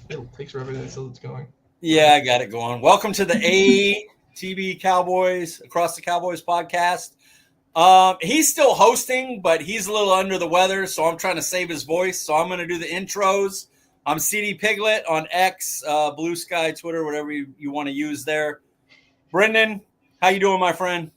It takes forever until it's going. Yeah, I got it going. Welcome to the ATB Cowboys Across the Cowboys podcast. He's still hosting, but he's a little under the weather, so I'm trying to save his voice. So I'm going to do the intros. I'm CD Piglet on X, Blue Sky, Twitter, whatever you want to use there. Brendan, how you doing, my friend?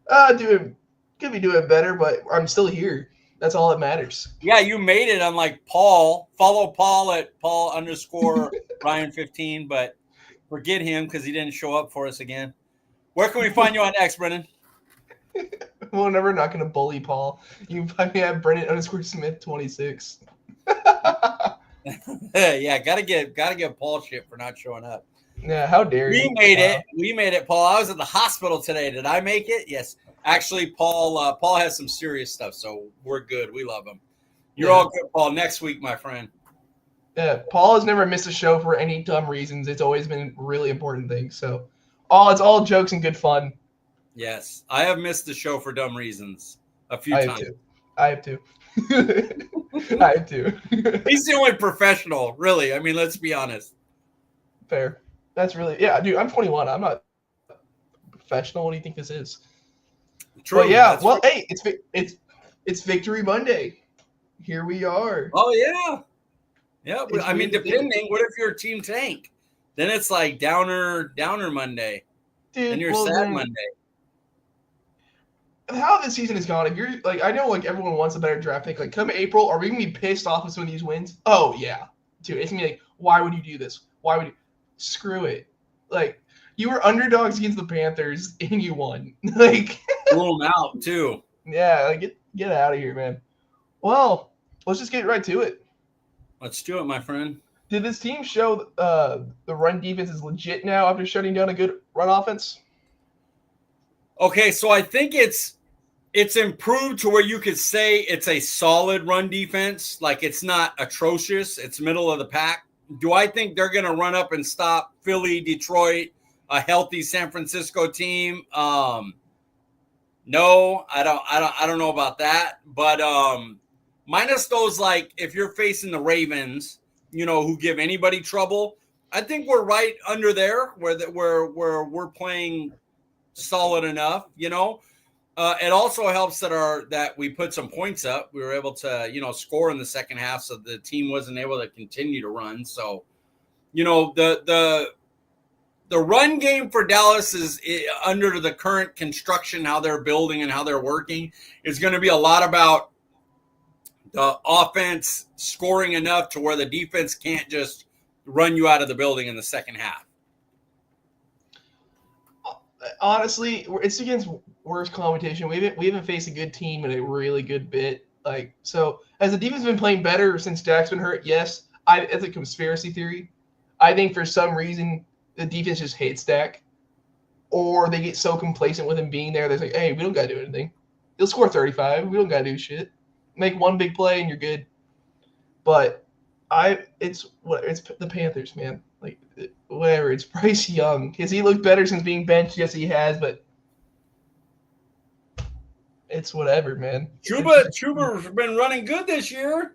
Could be doing better, but I'm still here. That's all that matters. Yeah, you made it. I'm like Paul. Follow Paul at Paul_Ryan15, but forget him because he didn't show up for us again. Where can we find you on X, Brendan? Well, never not going to bully Paul. You can find me at Brendan_Smith26. Yeah, gotta give Paul shit for not showing up. Yeah, how dare you? We made it, Paul. I was at the hospital today. Did I make it? Yes. Actually, Paul has some serious stuff, so we're good. We love him. You're all good, Paul. Next week, my friend. Yeah, Paul has never missed a show for any dumb reasons. It's always been really important things. So, it's all jokes and good fun. Yes, I have missed the show for dumb reasons a few times. I have to. I have to. He's the only professional, really. I mean, let's be honest. Fair. That's really dude. I'm 21. I'm not professional. What do you think this is? True. But yeah. Well, true. Hey, it's Victory Monday. Here we are. Oh yeah. Yeah. I mean, depending. What if you're a team tank? Then it's like downer Monday. Dude, and you're sad Monday. How this season has gone, if you're like, I know like everyone wants a better draft pick. Like, come April, are we gonna be pissed off with some of these wins? Oh yeah, dude. It's gonna be like, why would you do this? Why would you? Screw it. Like, you were underdogs against the Panthers and you won. Like, blow them out too. Yeah, like get out of here, man. Well, let's just get right to it. Let's do it, my friend. Did this team show the run defense is legit now after shutting down a good run offense? Okay, so I think it's improved to where you could say it's a solid run defense. Like, it's not atrocious. It's middle of the pack. Do I think they're going to run up and stop Philly, Detroit, a healthy San Francisco team? No, I don't know about that. But minus those, like, if you're facing the Ravens, who give anybody trouble, I think we're right under there where we're playing solid enough. It also helps that we put some points up. We were able to, score in the second half, so the team wasn't able to continue to run. So, the run game for Dallas is under the current construction, how they're building and how they're working, is going to be a lot about the offense scoring enough to where the defense can't just run you out of the building in the second half. Honestly, it's against worse competition. We haven't faced a good team in a really good bit. Like, so has the defense been playing better since Dak's been hurt? Yes. It's a conspiracy theory. I think for some reason the defense just hates Dak, or they get so complacent with him being there. They're like, hey, we don't gotta do anything. He'll score 35. We don't gotta do shit. Make one big play and you're good. But it's the Panthers, man. Like, whatever. It's Bryce Young. Has he looked better since being benched? Yes, he has, but it's whatever, man. Chuba's been running good this year.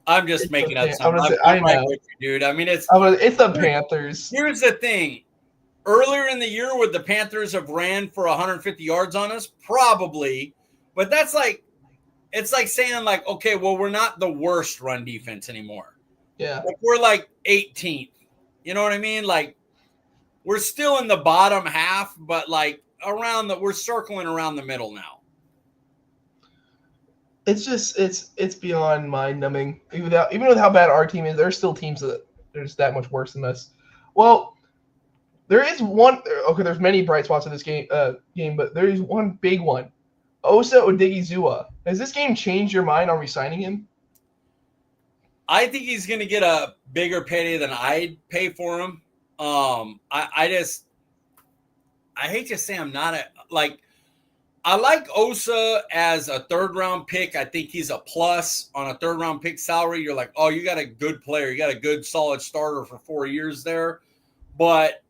I'm just making up something. I'm right with you, dude. I mean, it's the Panthers. Here's the thing. Earlier in the year, would the Panthers have ran for 150 yards on us? Probably. But that's like, it's like saying, like, okay, well, we're not the worst run defense anymore. Yeah. Like, we're like 18th. You know what I mean? Like, we're still in the bottom half, but like we're circling around the middle now. It's just it's beyond mind numbing. Even with how bad our team is, there's still teams that are just that much worse than us. Well, there is one. Okay, there's many bright spots in this game, but there is one big one. Osa Odigizua. Has this game changed your mind on re-signing him? I think he's going to get a bigger payday than I'd pay for him. I hate to say I'm not I like Osa as a third-round pick. I think he's a plus on a third-round pick salary. You're like, oh, you got a good player. You got a good, solid starter for 4 years there. But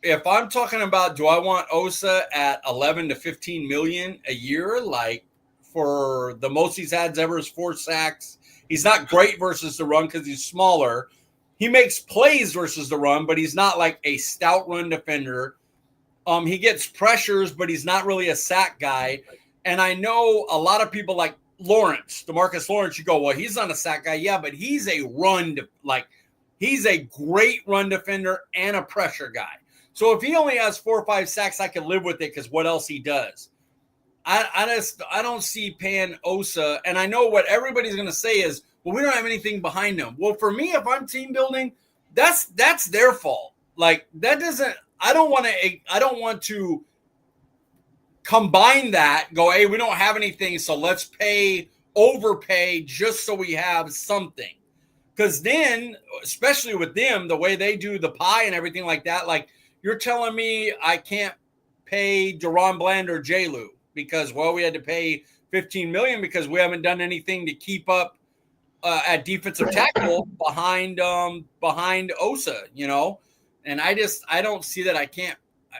if I'm talking about, do I want Osa at 11 to 15 million a year? Like, for the most he's had ever is 4 sacks. He's not great versus the run because he's smaller. He makes plays versus the run, but he's not like a stout run defender. He gets pressures, but he's not really a sack guy. And I know a lot of people like Lawrence, DeMarcus Lawrence, you go, well, he's not a sack guy. Yeah, but he's a he's a great run defender and a pressure guy. So if he only has 4 or 5 sacks, I can live with it because what else he does. I don't see paying Osa, and I know what everybody's going to say is, well, we don't have anything behind him. Well, for me, if I'm team building, that's their fault. Like that doesn't. I don't want to combine that. Go, hey, we don't have anything, so let's overpay just so we have something. Because then, especially with them, the way they do the pie and everything like that, like you're telling me I can't pay Deron Bland or J-Lu because, well, we had to pay $15 million because we haven't done anything to keep up at defensive tackle behind Osa, you know? And I don't see that. I can't,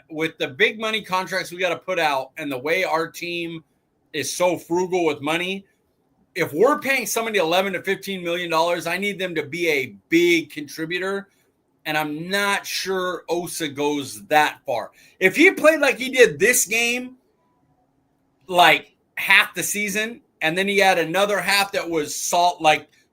with the big money contracts we got to put out and the way our team is so frugal with money, if we're paying somebody $11 to $15 million, I need them to be a big contributor. And I'm not sure Osa goes that far. If he played like he did this game, like half the season, and then he had another half that was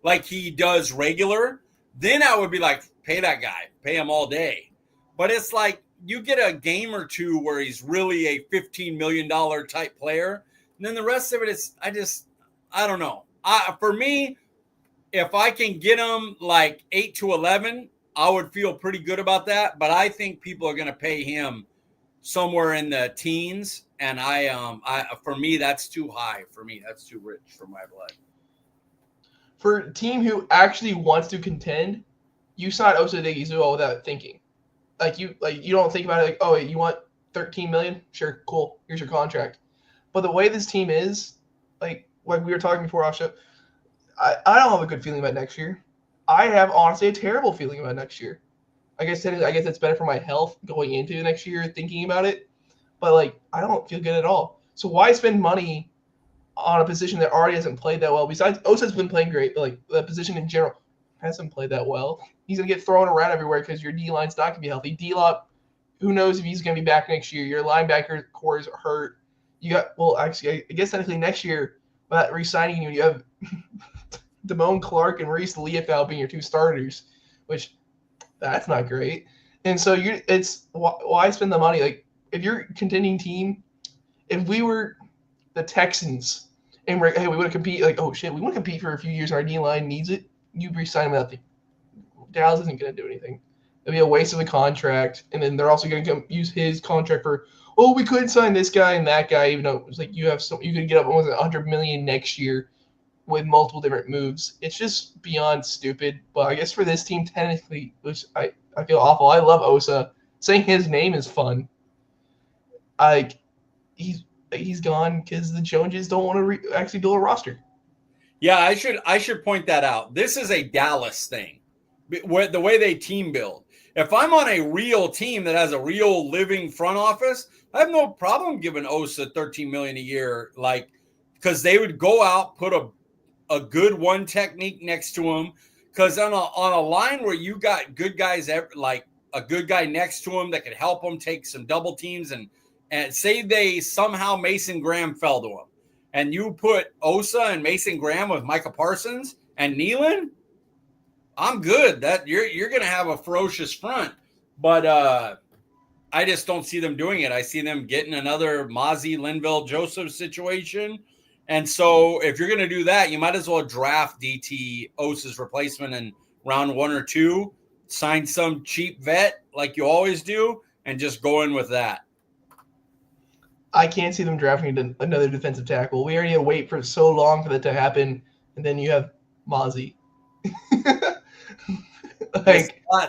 like he does regular, then I would be like, pay that guy, pay him all day. But it's like you get a game or two where he's really a $15 million type player. And then the rest of it is, I don't know. For me, if I can get him like 8 to 11, I would feel pretty good about that. But I think people are going to pay him somewhere in the teens. And for me, that's too high. For me, that's too rich for my blood. For a team who actually wants to contend, you sign Osa Odighizuwa without thinking. You don't think about it like, oh, you want $13 million? Sure, cool. Here's your contract. But the way this team is, like we were talking before off show, I don't have a good feeling about next year. I have honestly a terrible feeling about next year. I guess it's better for my health going into next year thinking about it. But like I don't feel good at all. So why spend money on a position that already hasn't played that well? Besides, Osa's been playing great, but like the position in general hasn't played that well. He's gonna get thrown around everywhere because your D line's not gonna be healthy. D-Lop, who knows if he's gonna be back next year? Your linebacker core is hurt. You got I guess technically next year, but re-signing you have Damone Clark and Reese Leofau being your 2 starters, which that's not great. And so why spend the money? Like if you're a contending team, if we were the Texans and we want to compete, like, oh shit, we want to compete for a few years and our D-line needs it, you re-sign him without Dallas isn't going to do anything. It'll be a waste of the contract, and then they're also going to use his contract for, oh, we could sign this guy and that guy, even though it's like you could get up almost $100 million next year with multiple different moves. It's just beyond stupid. But I guess for this team, technically, which I feel awful. I love Osa. Saying his name is fun. He's gone because the Joneses don't want to actually build a roster. Yeah, I should point that out. This is a Dallas thing. The way they team build. If I'm on a real team that has a real living front office, I have no problem giving Osa $13 million a year, like because they would go out, put a good one technique next to him. Because on a line where you got good guys, like a good guy next to him that could help him take some double teams, and say they somehow Mason Graham fell to him, and you put Osa and Mason Graham with Micah Parsons and Nealon, I'm good. That you're going to have a ferocious front, but I just don't see them doing it. I see them getting another Mozzie, Linville, Joseph situation. And so if you're going to do that, you might as well draft DT Osa's replacement in round 1 or 2, sign some cheap vet like you always do, and just go in with that. I can't see them drafting another defensive tackle. We already had to wait for so long for that to happen, and then you have Mozzie.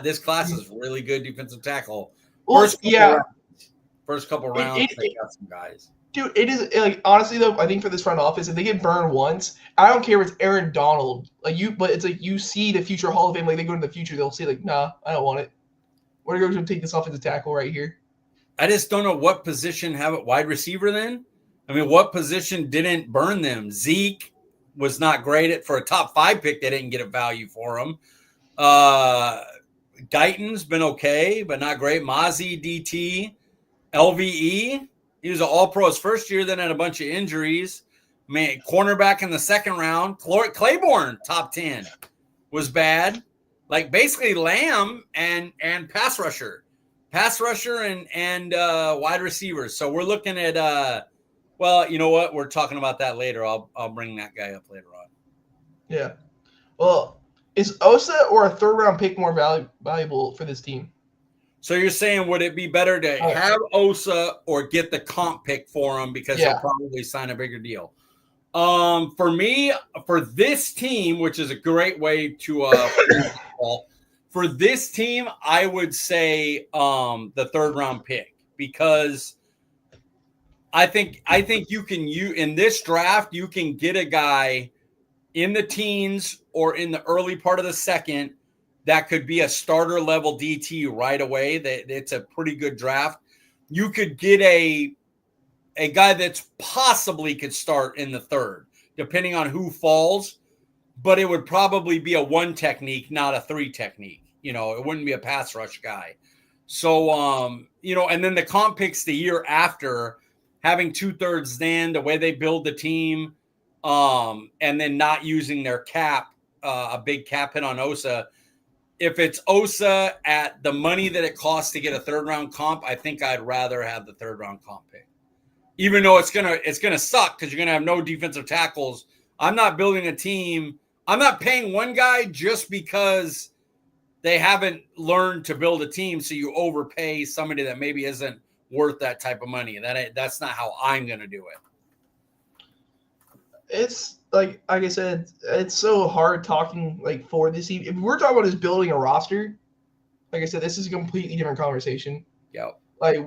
This class is really good defensive tackle. Well, First couple rounds, they got some guys. Dude, it is like honestly though. I think for this front office, if they get burned once, I don't care if it's Aaron Donald, but it's like you see the future Hall of Fame. Like they go into the future, they'll say like, nah, I don't want it. We're going to take this offensive tackle right here. I just don't know what position have it wide receiver then. I mean, what position didn't burn them? Zeke was not great. For a top 5 pick, they didn't get a value for him. Guyton's been okay, but not great. Mozzie, DT, LVE. He was an all-pro his first year, then had a bunch of injuries. Man, cornerback in the second round. Claiborne, top 10, was bad. Like basically Lamb and pass rusher and wide receivers. So we're looking at well, you know what? We're talking about that later. I'll bring that guy up later on. Yeah. Well, is Osa or a third-round pick more valuable for this team? So you're saying would it be better to have Osa or get the comp pick for him because he'll probably sign a bigger deal? For me, for this team, which is a great way to for this team, I would say the third-round pick because I think you in this draft you can get a guy in the teens or in the early part of the second that could be a starter level DT right away. It's a pretty good draft. You could get a guy that's possibly could start in the third, depending on who falls, but it would probably be a 1 technique, not a 3 technique. You know, it wouldn't be a pass rush guy. So, you know, and then the comp picks the year after, having 2/3 then, the way they build the team, and then not using their cap, a big cap hit on Osa. If it's Osa at the money that it costs to get a third-round comp, I think I'd rather have the third-round comp pick. Even though it's gonna suck because you're gonna have no defensive tackles. I'm not building a team. I'm not paying one guy just because they haven't learned to build a team. So you overpay somebody that maybe isn't worth that type of money. That's not how I'm gonna do it. It's like I said, it's so hard talking like for this team. If we're talking about just building a roster, like I said, this is a completely different conversation. Yeah. Like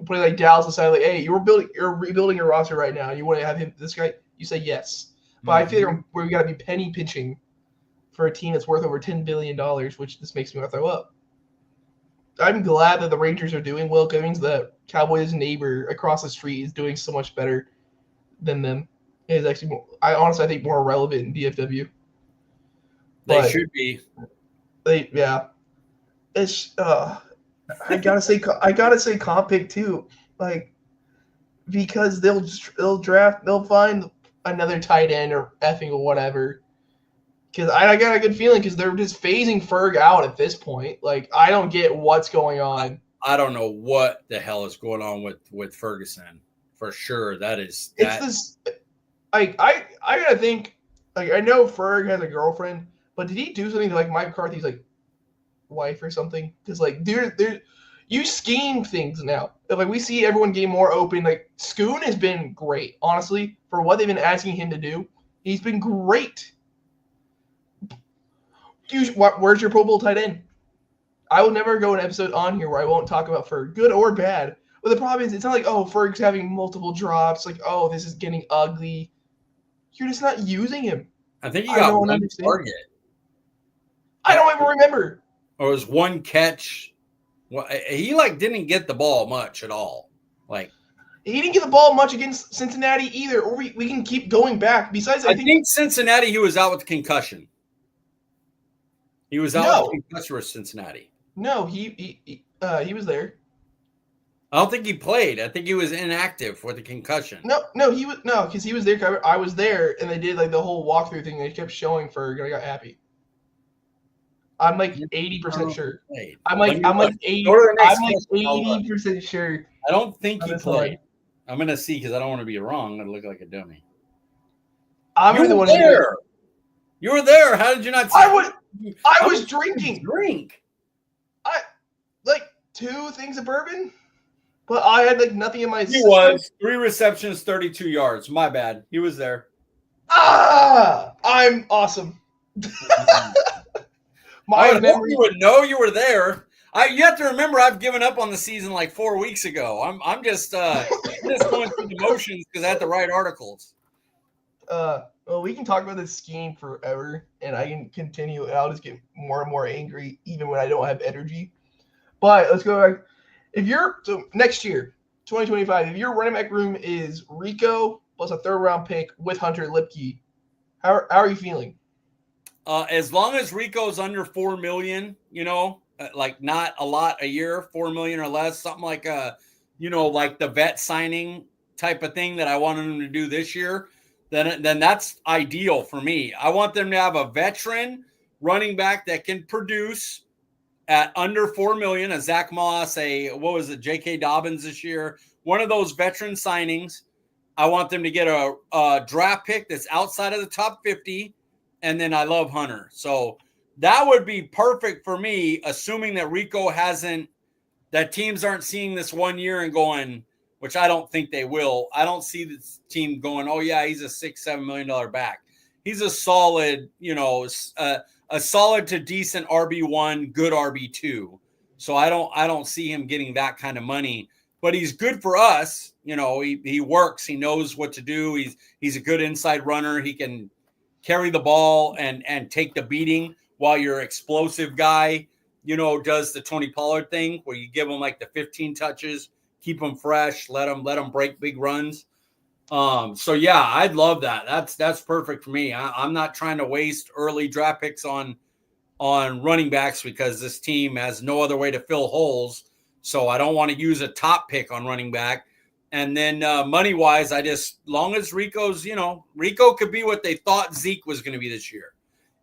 putting like Dallas aside, like, hey, you're rebuilding your roster right now. You want to have this guy? You say yes. But I feel like we got to be penny pinching for a team that's worth over $10 billion, which just makes me want to throw up. I'm glad that the Rangers are doing well. Because it means the Cowboys' neighbor across the street is doing so much better than them. It is actually more, I think more relevant in DFW. They should be. It's I gotta say comp pick too, like because they'll find another tight end or effing or whatever. Because I got a good feeling because they're just phasing Ferg out at this point. Like I don't get what's going on. I don't know what the hell is going on with Ferguson. For sure, it's this. Like I gotta think. Like I know Ferg has a girlfriend, but did he do something to like Mike McCarthy's like wife or something? Because like dude, you scheme things now. Like we see everyone getting more open. Like Schoon has been great, honestly, for what they've been asking him to do. He's been great. Where's your Pro Bowl tight end? I will never go an episode on here where I won't talk about Ferg, good or bad. But the problem is, it's not like, oh, Ferg's having multiple drops. Like, oh, this is getting ugly. You're just not using him. I think he got one target. I don't even remember. Or it was one catch. Well, he didn't get the ball much at all. Like he didn't get the ball much against Cincinnati either. Or we can keep going back. Besides, I think Cincinnati, he was out with concussion. He was out with concussion for Cincinnati. No, he was there. I don't think he played. I think he was inactive with the concussion. No, because he was there. I was there, and they did like the whole walkthrough thing. They kept showing Ferg, and I got happy. I'm like 80% sure. I'm like 80% sure. I don't think he played. I'm gonna see because I don't want to be wrong. I'm gonna look like a dummy. You were there. You were there. How did you not see? I was drinking. Drink. I like 2 things of bourbon. But I had like nothing in my system. He was 3 receptions, 32 yards. My bad. He was there. I'm awesome. My memory. You would know you were there. You have to remember, I've given up on the season like 4 weeks ago. I'm just going through the motions because I had to write articles. Well, we can talk about this scheme forever, and I can continue. And I'll just get more and more angry, even when I don't have energy. But let's go back. Next year, 2025, if your running back room is Rico plus a third-round pick with Hunter Lipke, How are you feeling? As long as Rico's under 4 million, like not a lot a year, 4 million or less, something like like the vet signing type of thing that I wanted him to do this year, then that's ideal for me. I want them to have a veteran running back that can produce at under 4 million, a Zach Moss, J.K. Dobbins this year, one of those veteran signings. I want them to get a draft pick that's outside of the top 50. And then I love Hunter. So that would be perfect for me, assuming that Rico that teams aren't seeing this 1 year and going, which I don't think they will. I don't see this team going, oh yeah, he's a $6-7 million back. He's a solid, a solid to decent RB1, good RB2. So I don't see him getting that kind of money, but he's good for us. He works, he knows what to do. He's a good inside runner. He can carry the ball and take the beating while your explosive guy, does the Tony Pollard thing where you give him like the 15 touches, keep him fresh, let him break big runs. So yeah, I'd love that. That's perfect for me. I'm not trying to waste early draft picks on running backs because this team has no other way to fill holes. So I don't want to use a top pick on running back. And then money-wise, long as Rico's, Rico could be what they thought Zeke was going to be this year.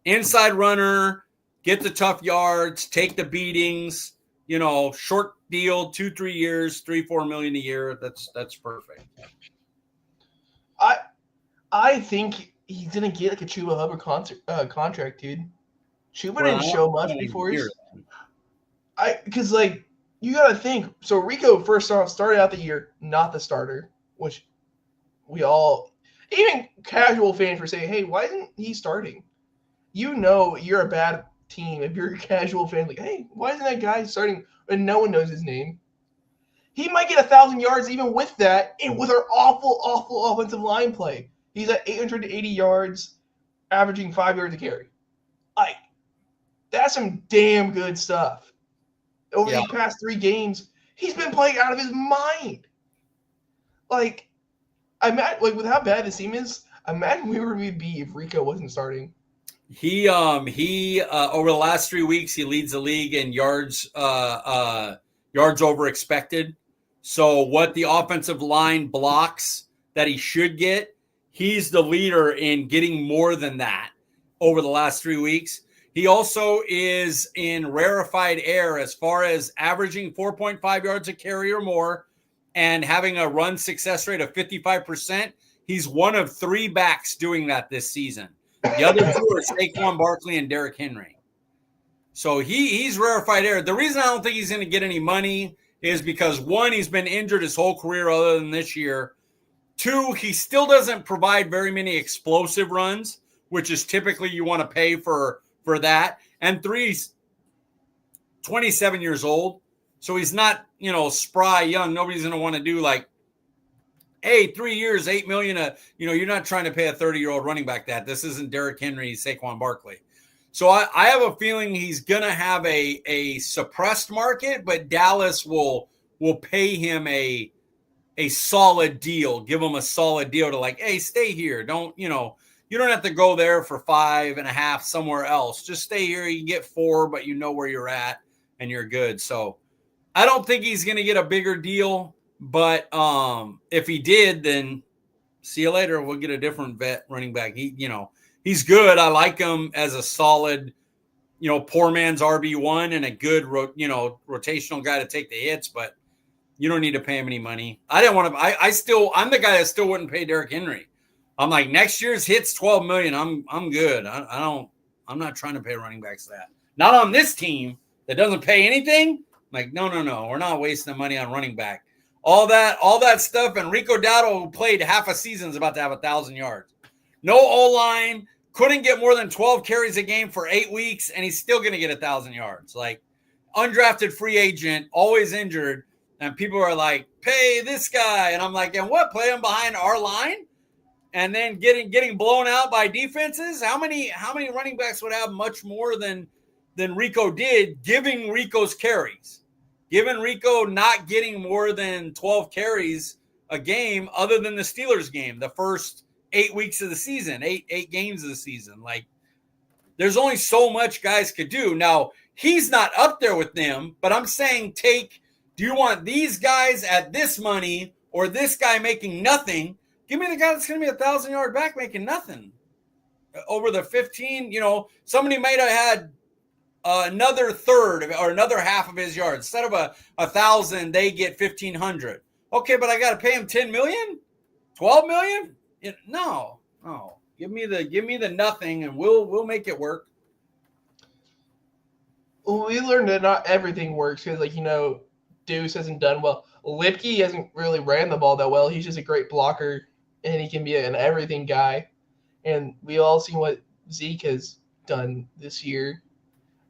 Inside runner, get the tough yards, take the beatings, short deal, 2-3 years, 3-4 million a year. That's perfect. I think he's going to get like a Chuba Hubbard contract, dude. Chuba didn't show much before because you got to think. So Rico first started out the year not the starter, which even casual fans were saying, hey, why isn't he starting? You're a bad team if you're a casual fan. Like, hey, why isn't that guy starting? And no one knows his name. He might get 1,000 yards even with that, and with our awful, awful offensive line play. He's at 880 yards, averaging 5 yards a carry. That's some damn good stuff. Over these past 3 games, he's been playing out of his mind. With how bad this team is, imagine where we'd be if Rico wasn't starting. He over the last 3 weeks, he leads the league in yards over expected. So what the offensive line blocks that he should get, he's the leader in getting more than that over the last 3 weeks. He also is in rarefied air as far as averaging 4.5 yards a carry or more and having a run success rate of 55%. He's one of 3 backs doing that this season. The other 2 are Saquon Barkley and Derrick Henry. So he's rarefied air. The reason I don't think he's going to get any money is because 1, he's been injured his whole career other than this year. 2, he still doesn't provide very many explosive runs, which is typically you want to pay for that. And 3, he's 27 years old. So he's not, spry young. Nobody's going to want to do hey, 3 years, $8 million. You're not trying to pay a 30-year-old running back that. This isn't Derrick Henry, Saquon Barkley. So I have a feeling he's going to have a suppressed market, but Dallas will pay him a solid deal, give him a solid deal to hey, stay here. You don't have to go there for 5.5 somewhere else. Just stay here. You get 4, but you know where you're at and you're good. So I don't think he's going to get a bigger deal, but if he did, then see you later. We'll get a different vet running back. He's good. I like him as a solid, poor man's RB1 and a good, rotational guy to take the hits, but you don't need to pay him any money. I didn't want to. I'm the guy that still wouldn't pay Derrick Henry. I'm like, next year's hits $12 million. I'm good. I'm not trying to pay running backs that. Not on this team that doesn't pay anything. I'm like, no. We're not wasting the money on running back. All that stuff. And Rico Dowdle, who played half a season, is about to have 1,000 yards. No O-line. Couldn't get more than 12 carries a game for 8 weeks, and he's still going to get 1,000 yards. Undrafted free agent, always injured, and people are like, pay this guy. And I'm like, and what? Play him behind our line? And then getting blown out by defenses? How many running backs would have much more than Rico did, giving Rico's carries? Given Rico not getting more than 12 carries a game other than the Steelers game, the first 8 weeks of the season, eight games of the season. Like, there's only so much guys could do. Now, he's not up there with them, but I'm saying do you want these guys at this money or this guy making nothing? Give me the guy that's going to be 1,000-yard back making nothing. Over the 15, somebody might have had another third or another half of his yards. Instead of 1,000, they get 1,500. Okay, but I got to pay him 10 million, 12 million? No. Give me the nothing, and we'll make it work. Well, we learned that not everything works because, Deuce hasn't done well. Lipke hasn't really ran the ball that well. He's just a great blocker, and he can be an everything guy. And we all seen what Zeke has done this year.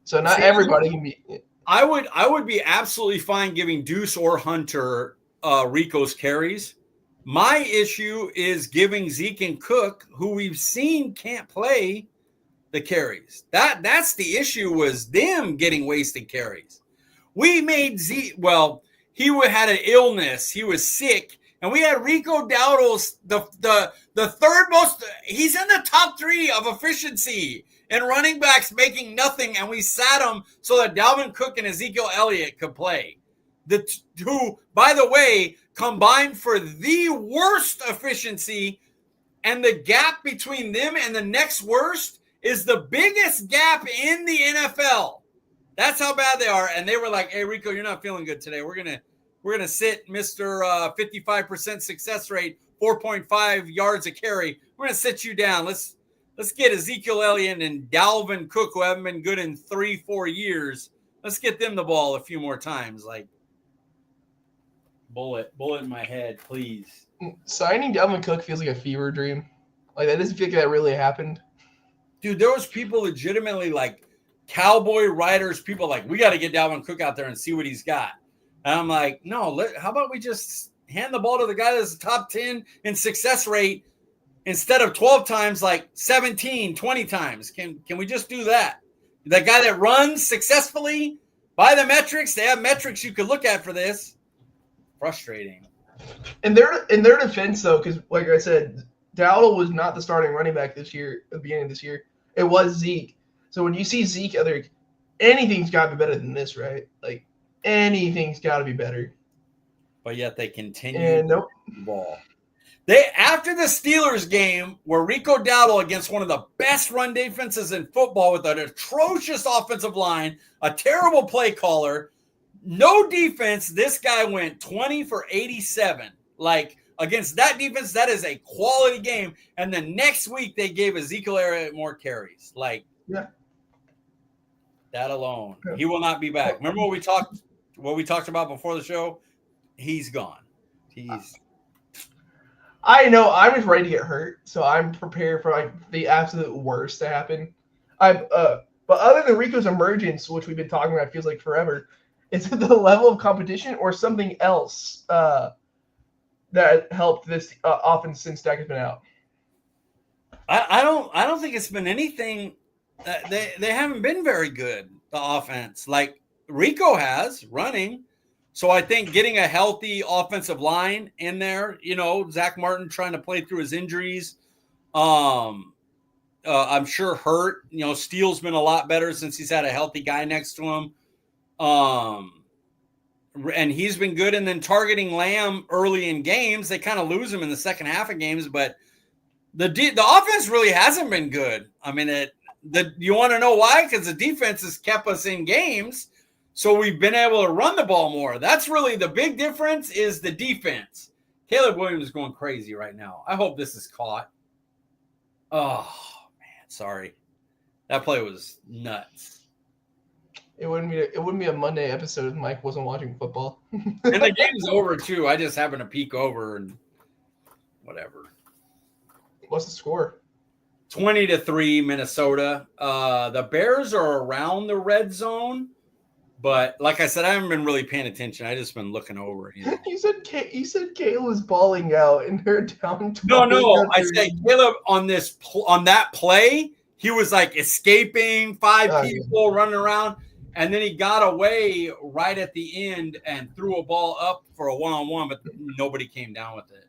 So not everybody can be. I would be absolutely fine giving Deuce or Hunter Rico's carries. My issue is giving Zeke and Cook, who we've seen can't play, the carries. That's the issue, was them getting wasted carries. We made Zeke, he had an illness. He was sick. And we had Rico Dowdle, the third most. He's in the top 3 of efficiency and running backs making nothing. And we sat him so that Dalvin Cook and Ezekiel Elliott could play. The two, by the way, combined for the worst efficiency. And the gap between them and the next worst is the biggest gap in the NFL. That's how bad they are. And they were like, hey, Rico, you're not feeling good today. We're going to sit Mr. 55% success rate, 4.5 yards a carry. We're going to sit you down. Let's get Ezekiel Elliott and Dalvin Cook, who haven't been good in 3-4 years. Let's get them the ball a few more times. Like, bullet in my head, please. Signing Dalvin Cook feels like a fever dream. Like, that doesn't feel like that really happened. Dude, there was people legitimately like cowboy riders, people like, we got to get Dalvin Cook out there and see what he's got. And I'm like, no, how about we just hand the ball to the guy that's top 10 in success rate instead of 12 times, like 17, 20 times. Can we just do that? The guy that runs successfully by the metrics, they have metrics you could look at for this. Frustrating. In their defense, though, because like I said, Dowdle was not the starting running back this year, at the beginning of this year. It was Zeke. So when you see Zeke, anything's got to be better than this, right? Like, anything's got to be better. But yet they continue the ball. After the Steelers game, where Rico Dowdle against one of the best run defenses in football with an atrocious offensive line, a terrible play caller, no defense, this guy went 20 for 87. Like, against that defense, that is a quality game. And the next week, they gave Ezekiel Elliott more carries. Like, yeah. That alone, he will not be back. Remember what we talked about before the show? He's gone. I know. I was ready to get hurt, so I'm prepared for like the absolute worst to happen. But other than Rico's emergence, which we've been talking about, feels like forever. Is it the level of competition or something else that helped this offense since Dak has been out? I don't think it's been anything. They haven't been very good, the offense. Like Rico has running. So I think getting a healthy offensive line in there, Zach Martin trying to play through his injuries. I'm sure hurt. Steele's been a lot better since he's had a healthy guy next to him. And he's been good. And then targeting Lamb early in games, they kind of lose him in the second half of games. But the offense really hasn't been good. I mean, you want to know why? Because the defense has kept us in games. So we've been able to run the ball more. That's really the big difference, is the defense. Caleb Williams is going crazy right now. I hope this is caught. Oh, man, sorry. That play was nuts. It wouldn't be a Monday episode if Mike wasn't watching football. And the game's over, too. I just happened to peek over and whatever. What's the score? 20-3 Minnesota. The Bears are around the red zone. But like I said, I haven't been really paying attention. I just been looking over. You said Caleb was balling out and they're down. No. I said Caleb on that play, he was like escaping, people running around, and then he got away right at the end and threw a ball up for a one-on-one, but nobody came down with it.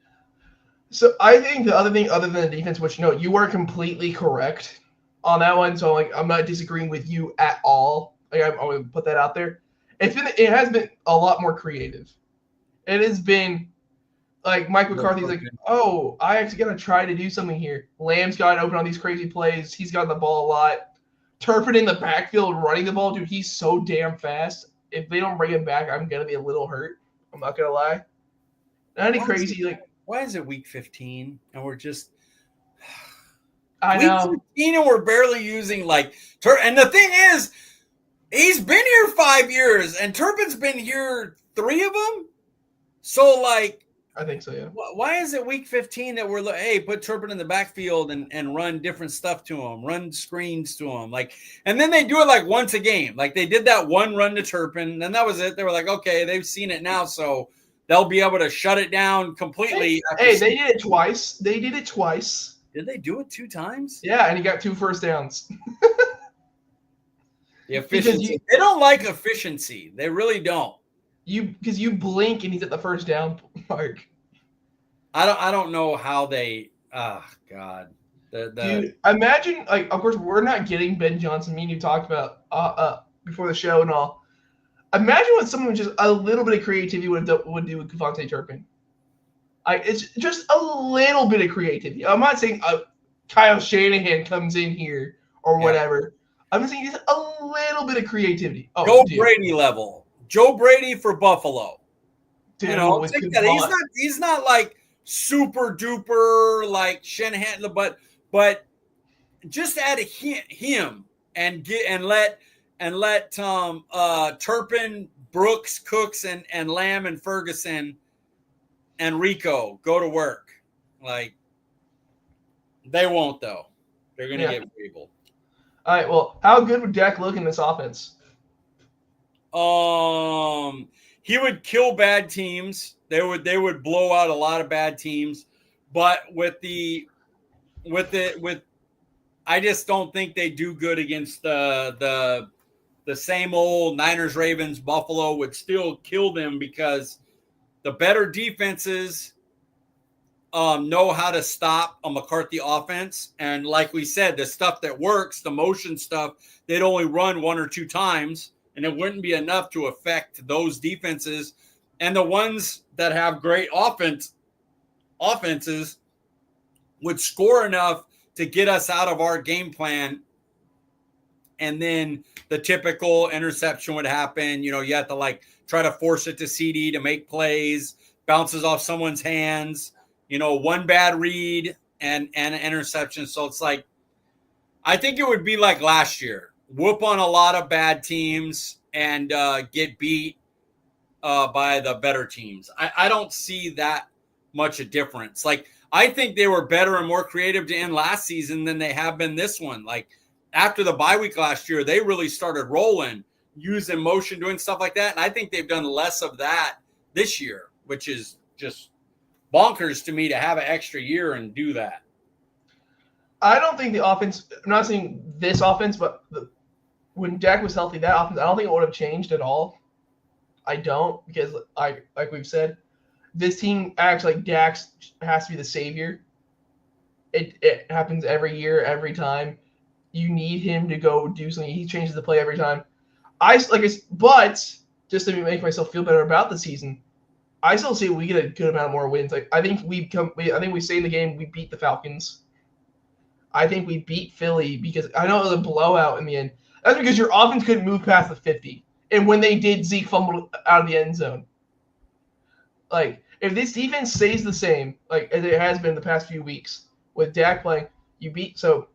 So I think the other thing, other than the defense, which no, you are completely correct on that one. So like, I'm not disagreeing with you at all. Like, I'm going to put that out there. It has been a lot more creative. It has been like Mike McCarthy's like, oh, I actually got to try to do something here. Lamb's gotten open on these crazy plays. He's gotten the ball a lot. Turpin in the backfield running the ball, dude. He's so damn fast. If they don't bring him back, I'm gonna be a little hurt. I'm not gonna lie. Not any crazy like. Why is it week 15 and we're just? I know. Week 15 and we're barely using like and the thing is, he's been here 5 years and Turpin's been here 3 of them. So like, I think so, yeah. Why is it week 15 that we're like, hey, put Turpin in the backfield and run different stuff to him, run screens to him, like, and then they do it like once a game. Like they did that one run to Turpin, and that was it. They were like, okay, they've seen it now, so they'll be able to shut it down completely. Hey, they did it twice. They did it twice. Did they do it 2 times? Yeah, and he got 2 first downs. The efficiency. They don't like efficiency. They really don't. Because you blink and he's at the first down mark. I don't know how they. Oh God, dude. Imagine like, of course, we're not getting Ben Johnson. Me and you talked about before the show and all. Imagine what someone with just a little bit of creativity would do with Kevontae Turpin. It's just a little bit of creativity. I'm not saying Kyle Shanahan comes in here or whatever. I'm just saying just a little bit of creativity. Oh, Joe Brady level. Joe Brady for Buffalo. Dude, you know, he's not like super duper like Shanahan, but just add him and let Turpin, Brooks, Cooks, and Lamb and Ferguson and Rico go to work. Like they won't though. They're gonna get feeble. All right. Well, how good would Dak look in this offense? He would kill bad teams. They would blow out a lot of bad teams, but I just don't think they do good against the same old Niners, Ravens, Buffalo would still kill them because the better defenses know how to stop a McCarthy offense. And like we said, the stuff that works, the motion stuff, they'd only run 1 or 2 times, and it wouldn't be enough to affect those defenses. And the ones that have great offenses would score enough to get us out of our game plan. And then the typical interception would happen. You know, you have to like try to force it to CD to make plays, bounces off someone's hands, you know, one bad read and an interception. So it's like, I think it would be like last year, whoop on a lot of bad teams and get beat by the better teams. I don't see that much a difference. Like, I think they were better and more creative to end last season than they have been this one. Like, after the bye week last year, they really started rolling, using motion, doing stuff like that. And I think they've done less of that this year, which is just bonkers to me to have an extra year and do that. I don't think the offense, I'm not saying this offense, but when Dak was healthy, that offense, I don't think it would have changed at all. I don't, because like we've said, this team acts like Dak has to be the savior. It happens every year, every time. You need him to go do something. He changes the play every time. But just to make myself feel better about the season, I still see we get a good amount more wins. Like I think we say in the game we beat the Falcons. I think we beat Philly because I know it was a blowout in the end. That's because your offense couldn't move past the 50. And when they did, Zeke fumbled out of the end zone. Like, if this defense stays the same, like as it has been the past few weeks, with Dak playing, you beat them,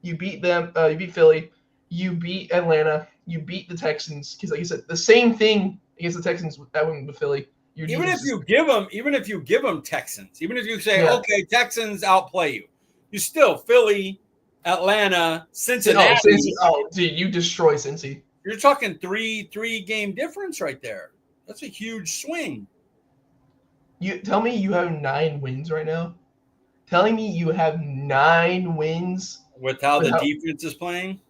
you beat Philly, you beat Atlanta, you beat the Texans. Because like you said, the same thing against the Texans that went with Philly. Even if you give them Texans, even if you say, okay, Texans outplay you, you still Philly, Atlanta, Cincinnati. Dude, you destroy Cincy. You're talking three game difference right there. That's a huge swing. You tell me you have 9 wins right now? Telling me you have 9 wins with how the defense is playing?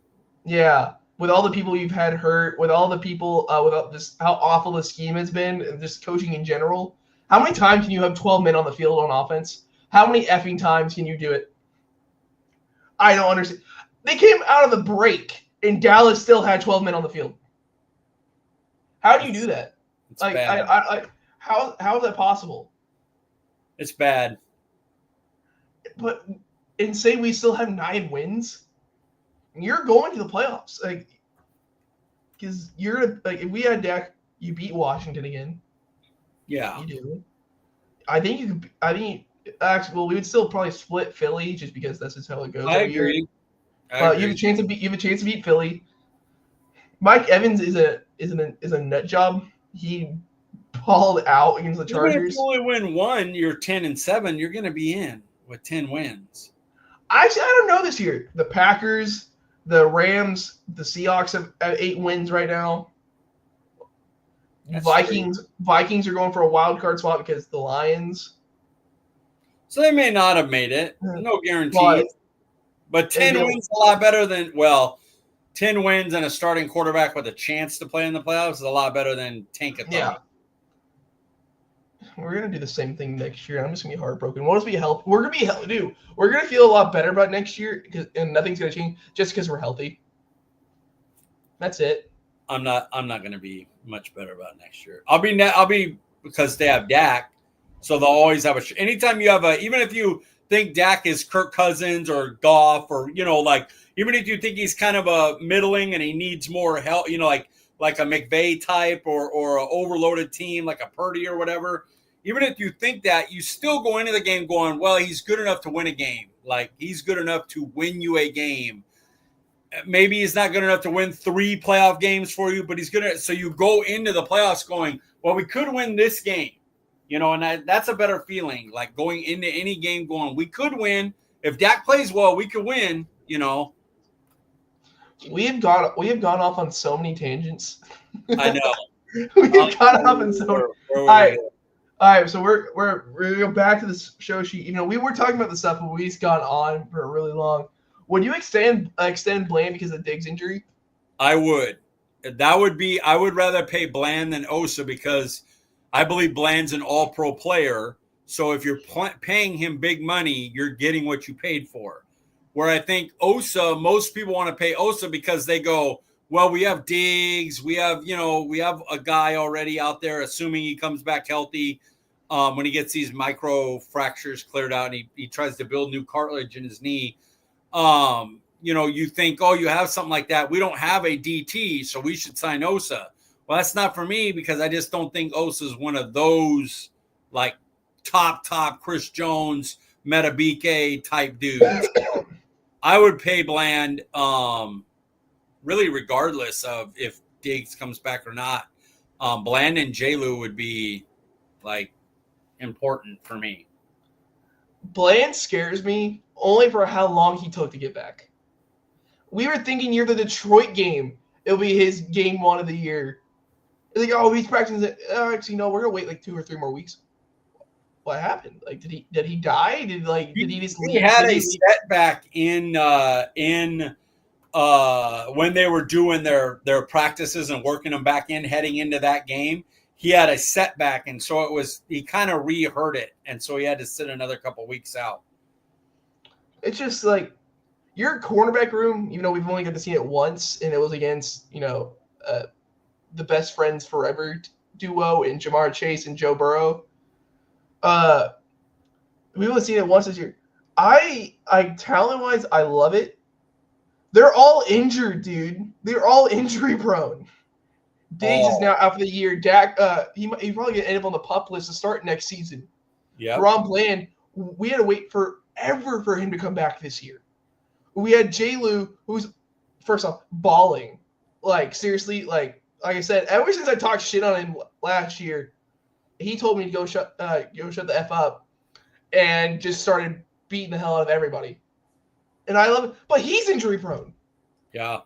Yeah, with all the people you've had hurt, with all the people, without this, how awful the scheme has been, and just coaching in general. How many times can you have 12 men on the field on offense? How many effing times can you do it? I don't understand. They came out of the break, and Dallas still had 12 men on the field. How do you do that? It's bad. How is that possible? It's bad. But and say we still have 9 wins, you're going to the playoffs. Like, because you're like, if we had Dak, you beat Washington again. Yeah, you do. I think you could. I think actually, well, we would still probably split Philly just because that's just how it goes. I agree. But you have a chance to beat. You have a chance to beat Philly. Mike Evans is a nut job. He balled out against the Chargers. Even if you only win 1, you're 10-7. You're going to be in with 10 wins. Actually, I don't know this year. The Packers, the Rams, the Seahawks have 8 wins right now. That's Vikings are going for a wild card spot because the Lions. So they may not have made it. No guarantees. But 10 wins is a lot better than, 10 wins and a starting quarterback with a chance to play in the playoffs is a lot better than tank a 30. Yeah. We're gonna do the same thing next year. I'm just gonna be heartbroken. We're gonna be healthy, dude. We're gonna feel a lot better about next year, and nothing's gonna change just because we're healthy. That's it. I'm not gonna be much better about next year. I'll be because they have Dak, so they'll always have anytime you have even if you think Dak is Kirk Cousins or Goff or even if you think he's kind of a middling and he needs more help, like a McVay type or an overloaded team like a Purdy or whatever. Even if you think that, you still go into the game going, well, he's good enough to win a game. Like, he's good enough to win you a game. Maybe he's not good enough to win 3 playoff games for you, but he's good enough. So you go into the playoffs going, well, we could win this game. And that's a better feeling, like going into any game going, we could win. If Dak plays well, we could win, We have gone off on so many tangents. I know. We have gone off on so many. All right, so we're gonna go back to the show sheet. We were talking about the stuff, but we've gone on for really long. Would you extend Bland because of Diggs' injury? I would. I would rather pay Bland than Osa because I believe Bland's an all-pro player. So if you're paying him big money, you're getting what you paid for. Where I think Osa, most people want to pay Osa because they go, well, we have Diggs, we have a guy already out there, assuming he comes back healthy. When he gets these micro fractures cleared out and he tries to build new cartilage in his knee, you think, oh, you have something like that. We don't have a DT, so we should sign Osa. Well, that's not for me because I just don't think Osa is one of those like top Chris Jones, Metabike type dudes. I would pay Bland really regardless of if Diggs comes back or not. Bland and J-Lu would be like important for me. Bland scares me only for how long he took to get back. We were thinking near the Detroit game, it'll be his game 1 of the year. It's like, oh, he's practicing. Actually, no, we're gonna wait like 2 or 3 more weeks. What happened? Like, did he die? Did he just leave? He had a setback in when they were doing their practices and working them back in, heading into that game. He had a setback, and so he kind of re-hurt it, and so he had to sit another couple weeks out. It's just like your cornerback room, even though we've only got to see it once, and it was against the best friends forever duo in Jamar Chase and Joe Burrow. We've only seen it once this year. I talent-wise, I love it. They're all injured, dude. They're all injury prone. Diggs is now out for the year. Dak, he probably gonna end up on the PUP list to start next season. Yeah. Ron Bland, we had to wait forever for him to come back this year. We had J-Lu, who's first off balling, like seriously, like I said, ever since I talked shit on him last year, he told me to go shut the F up, and just started beating the hell out of everybody. And I love it, but he's injury prone. Yeah.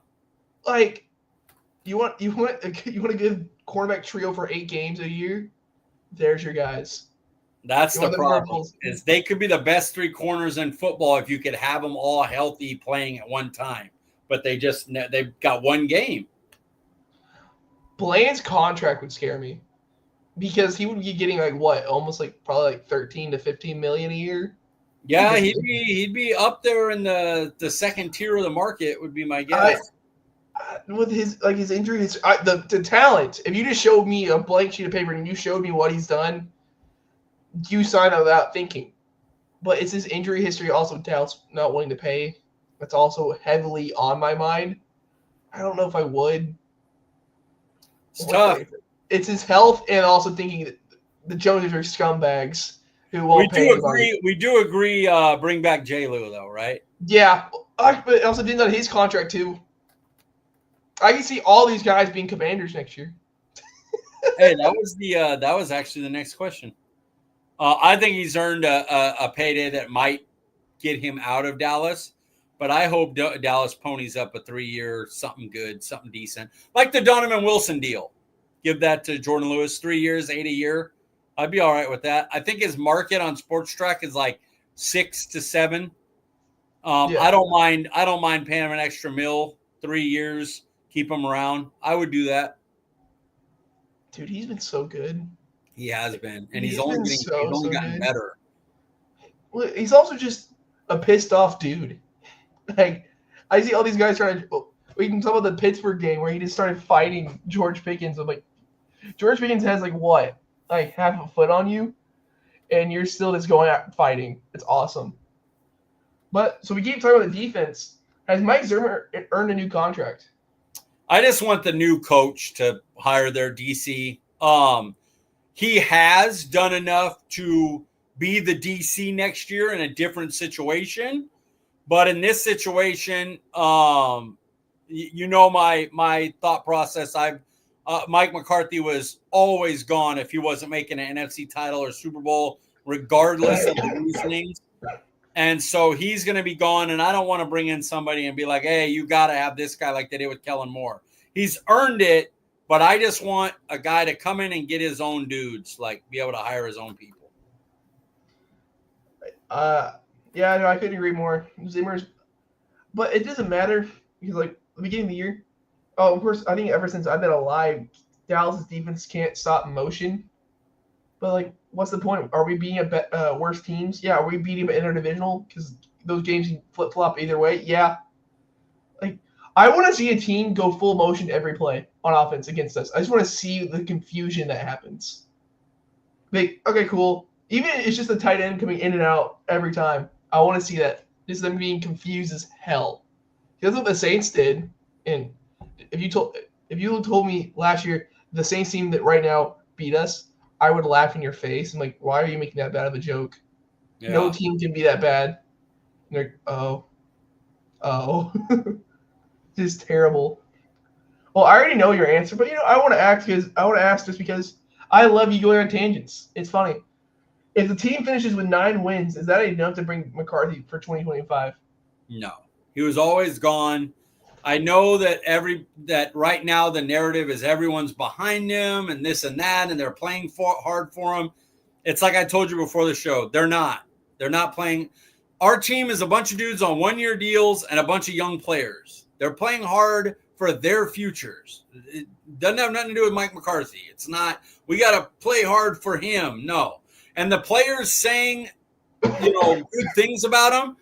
Like, you want to give cornerback trio for 8 games a year? There's your guys. That's the problem. Is they could be the best 3 corners in football if you could have them all healthy playing at one time, but they've got 1 game. Bland's contract would scare me because he would be getting like what, almost like probably like 13 to 15 million a year. Yeah, he'd be up there in the second tier of the market, would be my guess. With his injuries, the talent. If you just showed me a blank sheet of paper and you showed me what he's done, you sign up without thinking. But it's his injury history, also Dallas not willing to pay. That's also heavily on my mind. I don't know if I would. It's tough. It's his health, and also thinking that the Joneses are scumbags who won't pay anybody. We do agree. Bring back J-Lo though, right? Yeah, but it also depends on his contract too. I can see all these guys being Commanders next year. Hey, that was actually the next question. I think he's earned a payday that might get him out of Dallas, but I hope Dallas ponies up a 3-year something good, something decent, like the Donovan Wilson deal. Give that to Jordan Lewis, 3 years, $8 a year. I'd be all right with that. I think his market on Sports Track is like 6 to 7. Yeah. I don't mind paying him an extra $1 3 years. Keep him around. I would do that. Dude, he's been so good. He has been, and he's only gotten better. Well, he's also just a pissed off dude. Like, I see all these guys trying to. We can talk about the Pittsburgh game where he just started fighting George Pickens. I'm like, George Pickens has like half a foot on you, and you're still just going out fighting. It's awesome. But so we keep talking about the defense. Has Mike Zimmer earned a new contract? I just want the new coach to hire their DC. He has done enough to be the DC next year in a different situation. But in this situation, my thought process. Mike McCarthy was always gone if he wasn't making an NFC title or Super Bowl, regardless of the reasonings. And so he's going to be gone, and I don't want to bring in somebody and be like, hey, you got to have this guy like they did with Kellen Moore. He's earned it, but I just want a guy to come in and get his own dudes, like be able to hire his own people. Yeah, no, I couldn't agree more. Zimmer's, but it doesn't matter because, like, the beginning of the year, of course, I think ever since I've been alive, Dallas' defense can't stop motion. But, like, what's the point? Are we beating worse teams? Yeah. Are we beating them interdivisional? Because those games flip-flop either way? Yeah. Like, I want to see a team go full motion every play on offense against us. I just want to see the confusion that happens. Like, okay, cool. Even if it's just a tight end coming in and out every time, I want to see that. Just them being confused as hell. That's what the Saints did. And if you told me last year the Saints team that right now beat us, I would laugh in your face. I'm like, why are you making that bad of a joke? Yeah. No team can be that bad. And like, oh. Just terrible. Well, I already know your answer, but I want to ask just because I love you going on tangents. It's funny. If the team finishes with 9 wins, is that enough to bring McCarthy for 2025? No. He was always gone. I know that right now the narrative is everyone's behind him and this and that, and they're playing hard for him. It's like I told you before the show. They're not. They're not playing. Our team is a bunch of dudes on 1-year deals and a bunch of young players. They're playing hard for their futures. It doesn't have nothing to do with Mike McCarthy. It's not, we got to play hard for him. No. And the players saying, good things about him,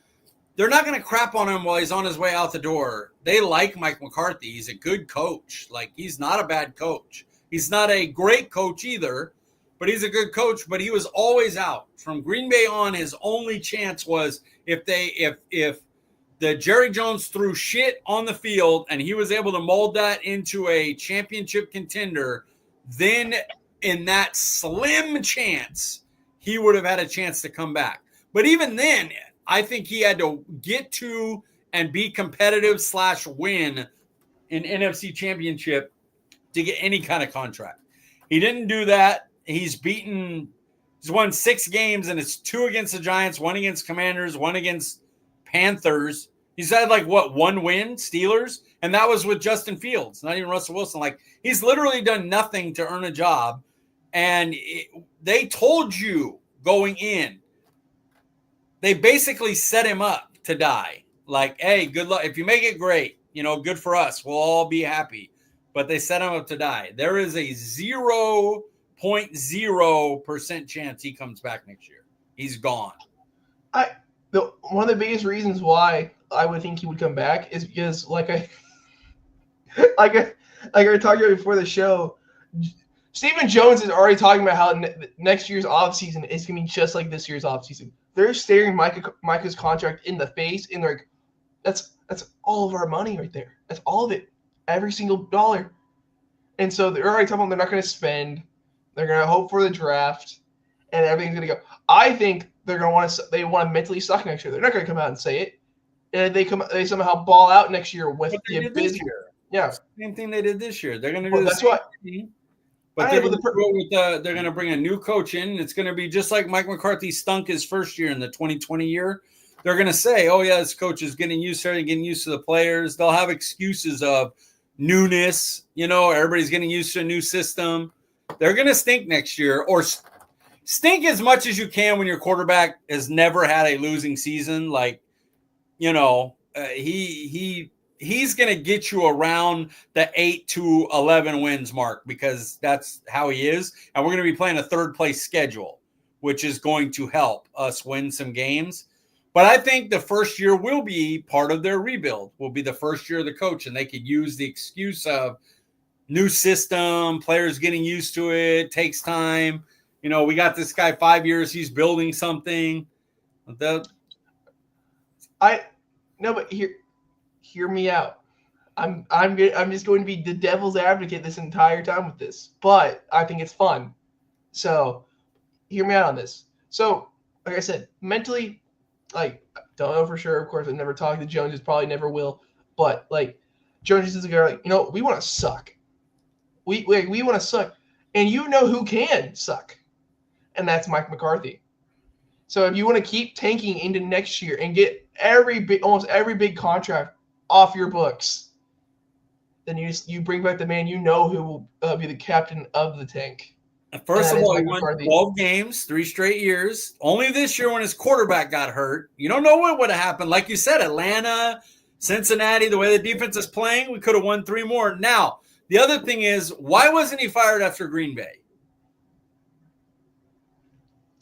they're not going to crap on him while he's on his way out the door. They like Mike McCarthy. He's a good coach. Like, he's not a bad coach. He's not a great coach either, but he's a good coach. But he was always out. From Green Bay on, his only chance was if the Jerry Jones threw shit on the field and he was able to mold that into a championship contender, then in that slim chance, he would have had a chance to come back. But even then, I think he had to get to and be competitive / win an NFC championship to get any kind of contract. He didn't do that. He's won 6 games, and it's 2 against the Giants, 1 against Commanders, 1 against Panthers. He's had 1 win, Steelers, and that was with Justin Fields, not even Russell Wilson. He's literally done nothing to earn a job, and they told you going in. They basically set him up to die. Hey, good luck. If you make it, great. Good for us. We'll all be happy. But they set him up to die. There is a 0.0% chance he comes back next year. He's gone. one of the biggest reasons why I would think he would come back is because, like I talked about before the show, Stephen Jones is already talking about how next year's offseason is going to be just like this year's offseason. They're staring Micah's contract in the face, and they're like, that's all of our money right there. That's all of it, every single dollar. And so they're already talking about they're not going to spend. They're going to hope for the draft, and everything's going to go. I think they're going to want to mentally suck next year. They're not going to come out and say it. And they somehow ball out next year with the abysmal. Yeah, same thing they did this year. They're going to do that's what. But they're going to bring a new coach in. It's going to be just like Mike McCarthy stunk his first year in the 2020 year. They're going to say, "Oh yeah, this coach is getting used to it, getting used to the players." They'll have excuses of newness. Everybody's getting used to a new system. They're going to stink next year, or stink as much as you can when your quarterback has never had a losing season. Like, he's going to get you around the 8 to 11 wins mark because that's how he is. And we're going to be playing a third place schedule, which is going to help us win some games. But I think the first year will be part of their rebuild, will be the first year of the coach. And they could use the excuse of new system, players getting used to it, takes time. We got this guy 5 years, he's building something. But hear me out. I'm just going to be the devil's advocate this entire time with this, but I think it's fun. So hear me out on this. So like I said, mentally, like, don't know for sure. Of course, I've never talked to Joneses, probably never will. But like, Joneses is a guy like, we want to suck. We want to suck, and who can suck, and that's Mike McCarthy. So if you want to keep tanking into next year and get almost every big contract off your books, then you bring back the man who will be the captain of the tank. First of all, he won 12 games, 3 straight years. Only this year when his quarterback got hurt. You don't know what would have happened. Like you said, Atlanta, Cincinnati, the way the defense is playing, we could have won 3 more. Now, the other thing is, why wasn't he fired after Green Bay?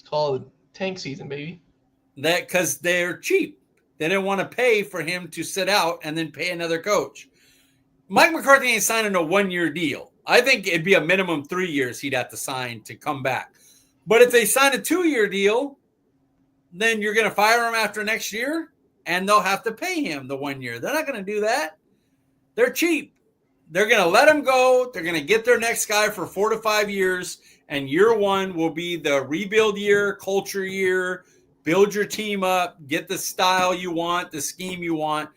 Call it tank season, baby. Because they're cheap. They didn't want to pay for him to sit out and then pay another coach. Mike McCarthy ain't signing a 1-year deal. I think it'd be a minimum 3 years he'd have to sign to come back. But if they sign a 2-year deal, then you're going to fire him after next year, and they'll have to pay him the 1 year. They're not going to do that. They're cheap. They're going to let him go. They're going to get their next guy for 4 to 5 years, and year 1 will be the rebuild year, culture year, build your team up, get the style you want, the scheme you want,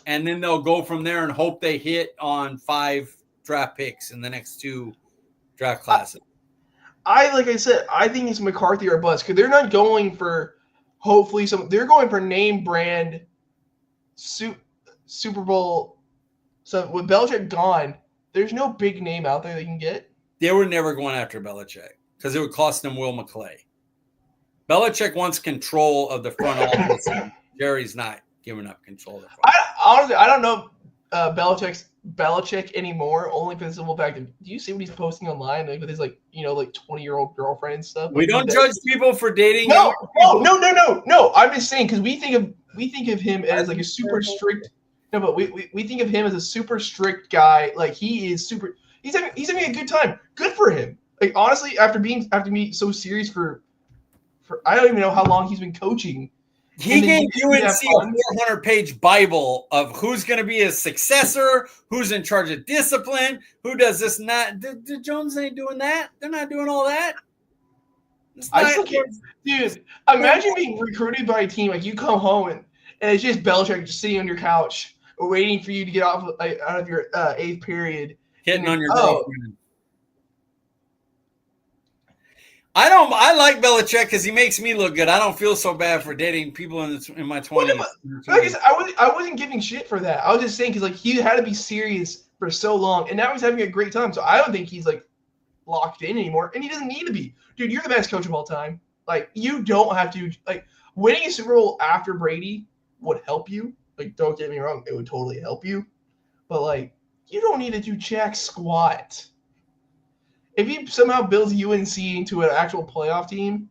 and then they'll go from there and hope they hit on 5 draft picks in the next 2 draft classes. Like I said, I think it's McCarthy or bust because they're not going for hopefully they're going for name brand Super Bowl. So with Belichick gone, there's no big name out there they can get. They were never going after Belichick because it would cost them Will McClay. Belichick wants control of the front office. Jerry's not giving up control of the front office. Honestly, I don't know Belichick anymore, only for the simple fact of, do you see what he's posting online with his 20-year-old girlfriend and stuff? We don't judge people for dating. No. I'm just saying because we think of him as like a super strict. No, but we think of him as a super strict guy. Like he is super. He's having a good time. Good for him. Like honestly, after being so serious for I don't even know how long he's been coaching. He gave UNC a 400-page Bible of who's going to be his successor, who's in charge of discipline, who does this. Not the Jones ain't doing that. They're not doing all that. I still can't, dude. Imagine being recruited by a team like you come home and it's just Belichick just sitting on your couch waiting for you to get out of your 8th period, hitting on your girlfriend. I like Belichick because he makes me look good. I don't feel so bad for dating people in my 20s. I wasn't giving shit for that. I was just saying because he had to be serious for so long, and now he's having a great time. So I don't think he's locked in anymore, and he doesn't need to be. Dude, you're the best coach of all time. You don't have to winning a Super Bowl after Brady would help you. Don't get me wrong, it would totally help you, but you don't need to do jack squat. If he somehow builds UNC into an actual playoff team,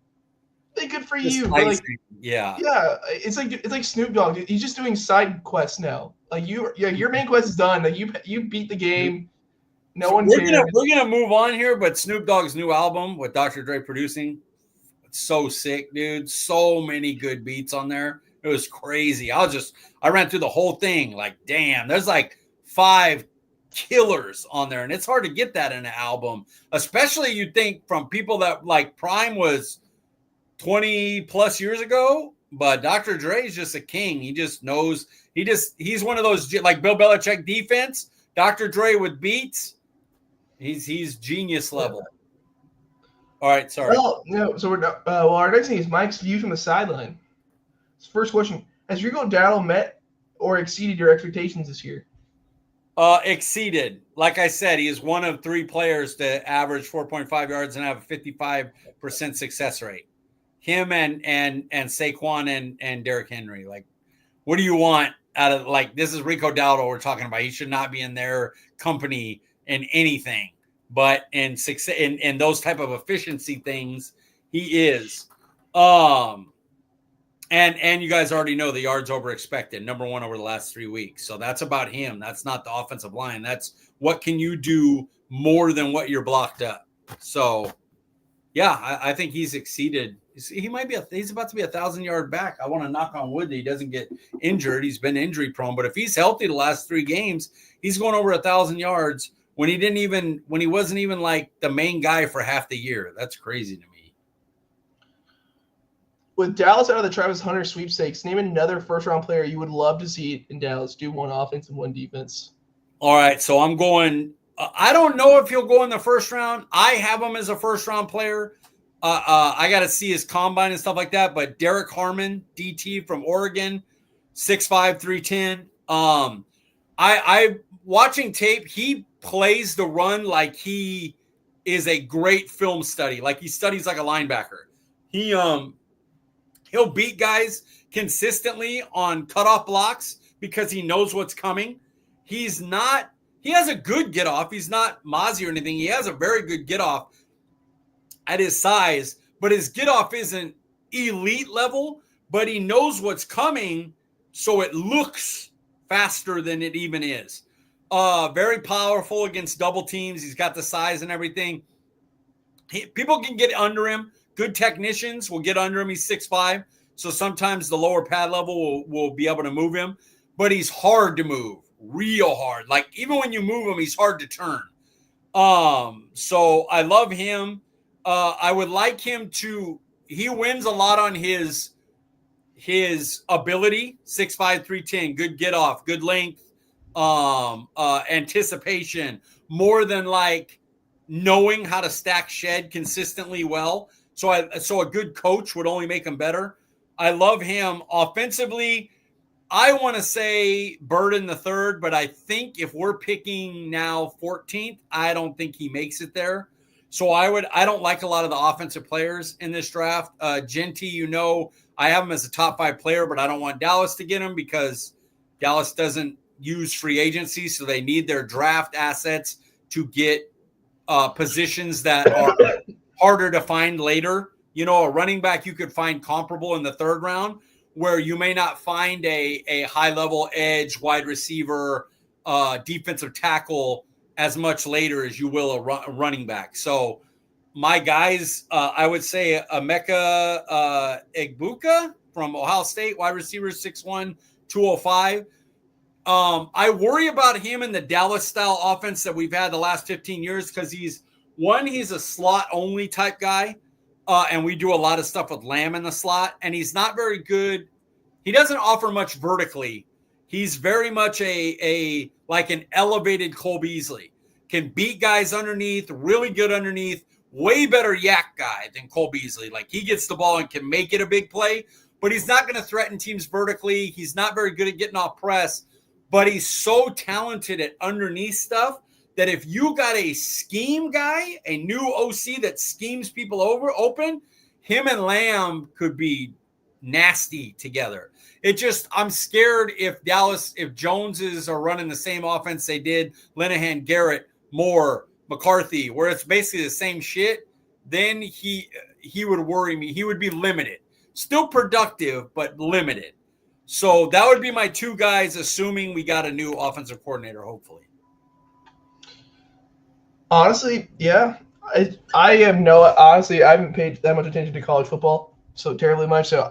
Like, good for Just you. But like, yeah. yeah, it's like Snoop Dogg. He's just doing side quests now. Like your main quest is done. Like you beat the game. No So one cares. we're gonna move on here, but Snoop Dogg's new album with Dr. Dre producing, it's so sick, dude. So many good beats on there. It was crazy. I ran through the whole thing. Like, damn, there's like 5 killers on there, and it's hard to get that in an album, especially you think from people that like Prime was 20 plus years ago. But Dr. Dre is just a king. He just knows. He's one of those like Bill Belichick defense. Dr. Dre with beats. He's genius level. All right, sorry. Well, no. So we're not, well, our next thing is Mike's view from the sideline. First question: has Rico Dowdle met or exceeded your expectations this year? Exceeded. Like I said, he is one of 3 players to average 4.5 yards and have a 55% success rate. Him and Saquon and Derrick Henry. Like, what do you want out of, like, this is Rico Dowdle we're talking about. He should not be in their company in anything, but in success in those type of efficiency things, he is. And you guys already know the yards over expected, number 1 over the last 3 weeks. So that's about him. That's not the offensive line. That's what can you do more than what you're blocked up. So, yeah, I think he's exceeded. He might be he's about to be 1,000-yard back. I want to knock on wood that he doesn't get injured. He's been injury prone, but if he's healthy the last 3 games, he's going over 1,000 yards when he wasn't even like the main guy for half the year. That's crazy to me. With Dallas out of the Travis Hunter sweepstakes, name another first-round player you would love to see in Dallas do 1 offense and 1 defense. All right, so I'm going. I don't know if he'll go in the first round. I have him as a first-round player. I got to see his combine and stuff like that. But Derek Harmon, DT from Oregon, 6'5", 310. I watching tape. He plays the run like he is a great film study. Like he studies like a linebacker. He'll beat guys consistently on cutoff blocks because he knows what's coming. He has a good get off. He's not Mozzie or anything. He has a very good get off at his size, but his get off isn't elite level, but he knows what's coming. So it looks faster than it even is. Very powerful against double teams. He's got the size and everything. People can get under him. Good technicians will get under him. He's 6'5", so sometimes the lower pad level will be able to move him. But he's hard to move, real hard. Like, even when you move him, he's hard to turn. So I love him. I would like him to – he wins a lot on his ability, 6'5", 310, good get off, good length, anticipation, more than like knowing how to stack shed consistently well. So a good coach would only make him better. I love him offensively. I want to say Burden the third, but I think if we're picking now 14th, I don't think he makes it there. So I don't like a lot of the offensive players in this draft. Genty, I have him as a top 5 player, but I don't want Dallas to get him because Dallas doesn't use free agency, so they need their draft assets to get positions that are harder to find later. A running back you could find comparable in the 3rd round, where you may not find a high-level edge, wide receiver, defensive tackle as much later as you will a running back. So my guys, I would say Emeka Egbuka from Ohio State, wide receiver, 6'1", 205. I worry about him in the Dallas-style offense that we've had the last 15 years because he's a slot-only type guy, and we do a lot of stuff with Lamb in the slot, and he's not very good. He doesn't offer much vertically. He's very much like an elevated Cole Beasley. Can beat guys underneath, really good underneath, way better yak guy than Cole Beasley. Like, he gets the ball and can make it a big play, but he's not going to threaten teams vertically. He's not very good at getting off press, but he's so talented at underneath stuff that if you got a scheme guy, a new OC that schemes people open, him and Lamb could be nasty together. I'm scared if Joneses are running the same offense they did, Linehan, Garrett, Moore, McCarthy, where it's basically the same shit, then he would worry me. He would be limited. Still productive, but limited. So that would be my two guys, assuming we got a new offensive coordinator, hopefully. Honestly, yeah. I haven't paid that much attention to college football so terribly much. So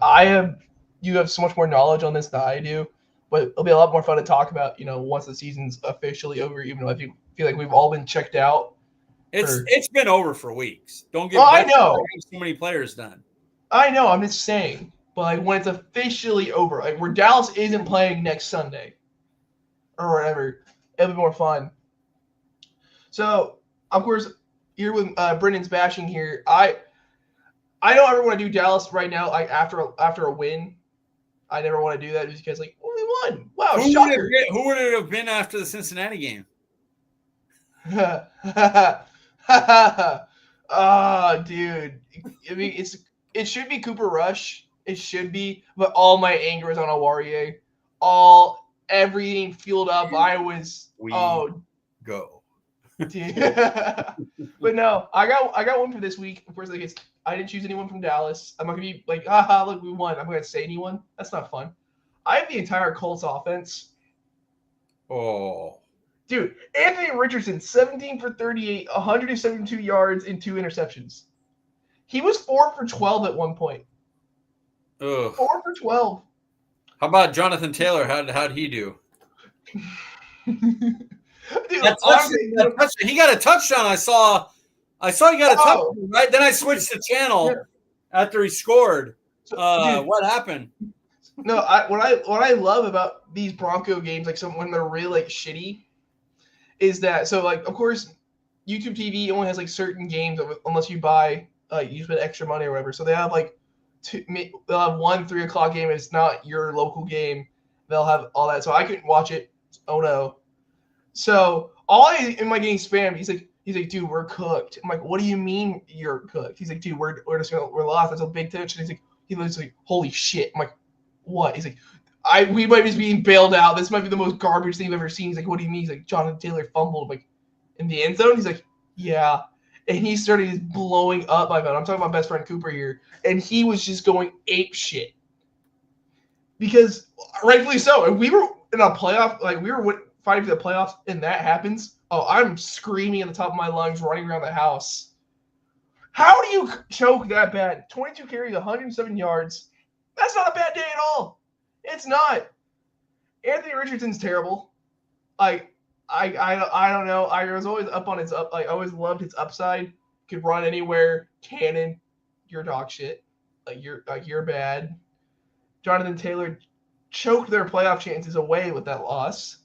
you have so much more knowledge on this than I do. But it'll be a lot more fun to talk about, once the season's officially over, even though I feel like we've all been checked out. It's been over for weeks. Don't get I know. So many players done. I know, I'm just saying. But like when it's officially over, like where Dallas isn't playing next Sunday or whatever, it'll be more fun. So, of course, here with Brendan's bashing here, I don't ever want to do Dallas right now. Like after a win, I never want to do that just because like we won. Wow, shocker. Who would it have been after the Cincinnati game? Oh, dude. I mean, it should be Cooper Rush. It should be, but all my anger is on Awarie. Everything fueled up. Go. Dude. But no, I got one for this week. Of course, like I didn't choose anyone from Dallas. I'm not gonna be like, haha, look, we won. I'm gonna say anyone. That's not fun. I have the entire Colts offense. Oh. Dude, Anthony Richardson, 17 for 38, 172 yards, and 2 interceptions. He was 4 for 12 at one point. Ugh. 4 for 12. How about Jonathan Taylor? How'd he do? Dude, he got a touchdown. I saw he got a touchdown, right? Then I switched the channel after he scored. What happened? No, what I love about these Bronco games, like when they're really like shitty, is that so like of course YouTube TV only has like certain games unless you buy you spend extra money or whatever. So they have like they'll have 1 3 o'clock game. It's not your local game. They'll have all that. So I couldn't watch it. Oh no. So am I getting spammed? He's like, dude, we're cooked. I'm like, what do you mean you're cooked? He's like, dude, we're lost. That's a big touchdown. He was like, holy shit. I'm like, what? He's like, we might be being bailed out. This might be the most garbage thing I've ever seen. He's like, what do you mean? He's like, Jonathan Taylor fumbled like in the end zone. He's like, yeah. And he started just blowing up my phone. I'm talking about my best friend Cooper here. And he was just going ape shit. Because rightfully so. And we were in a playoff, like we were fighting for the playoffs, and that happens. Oh, I'm screaming at the top of my lungs, running around the house. How do you choke that bad? 22 carries, 107 yards. That's not a bad day at all. It's not. Anthony Richardson's terrible. Like I don't know. I was always up on his up. Like I always loved his upside. Could run anywhere. Cannon. You're dog shit. You're bad. Jonathan Taylor choked their playoff chances away with that loss.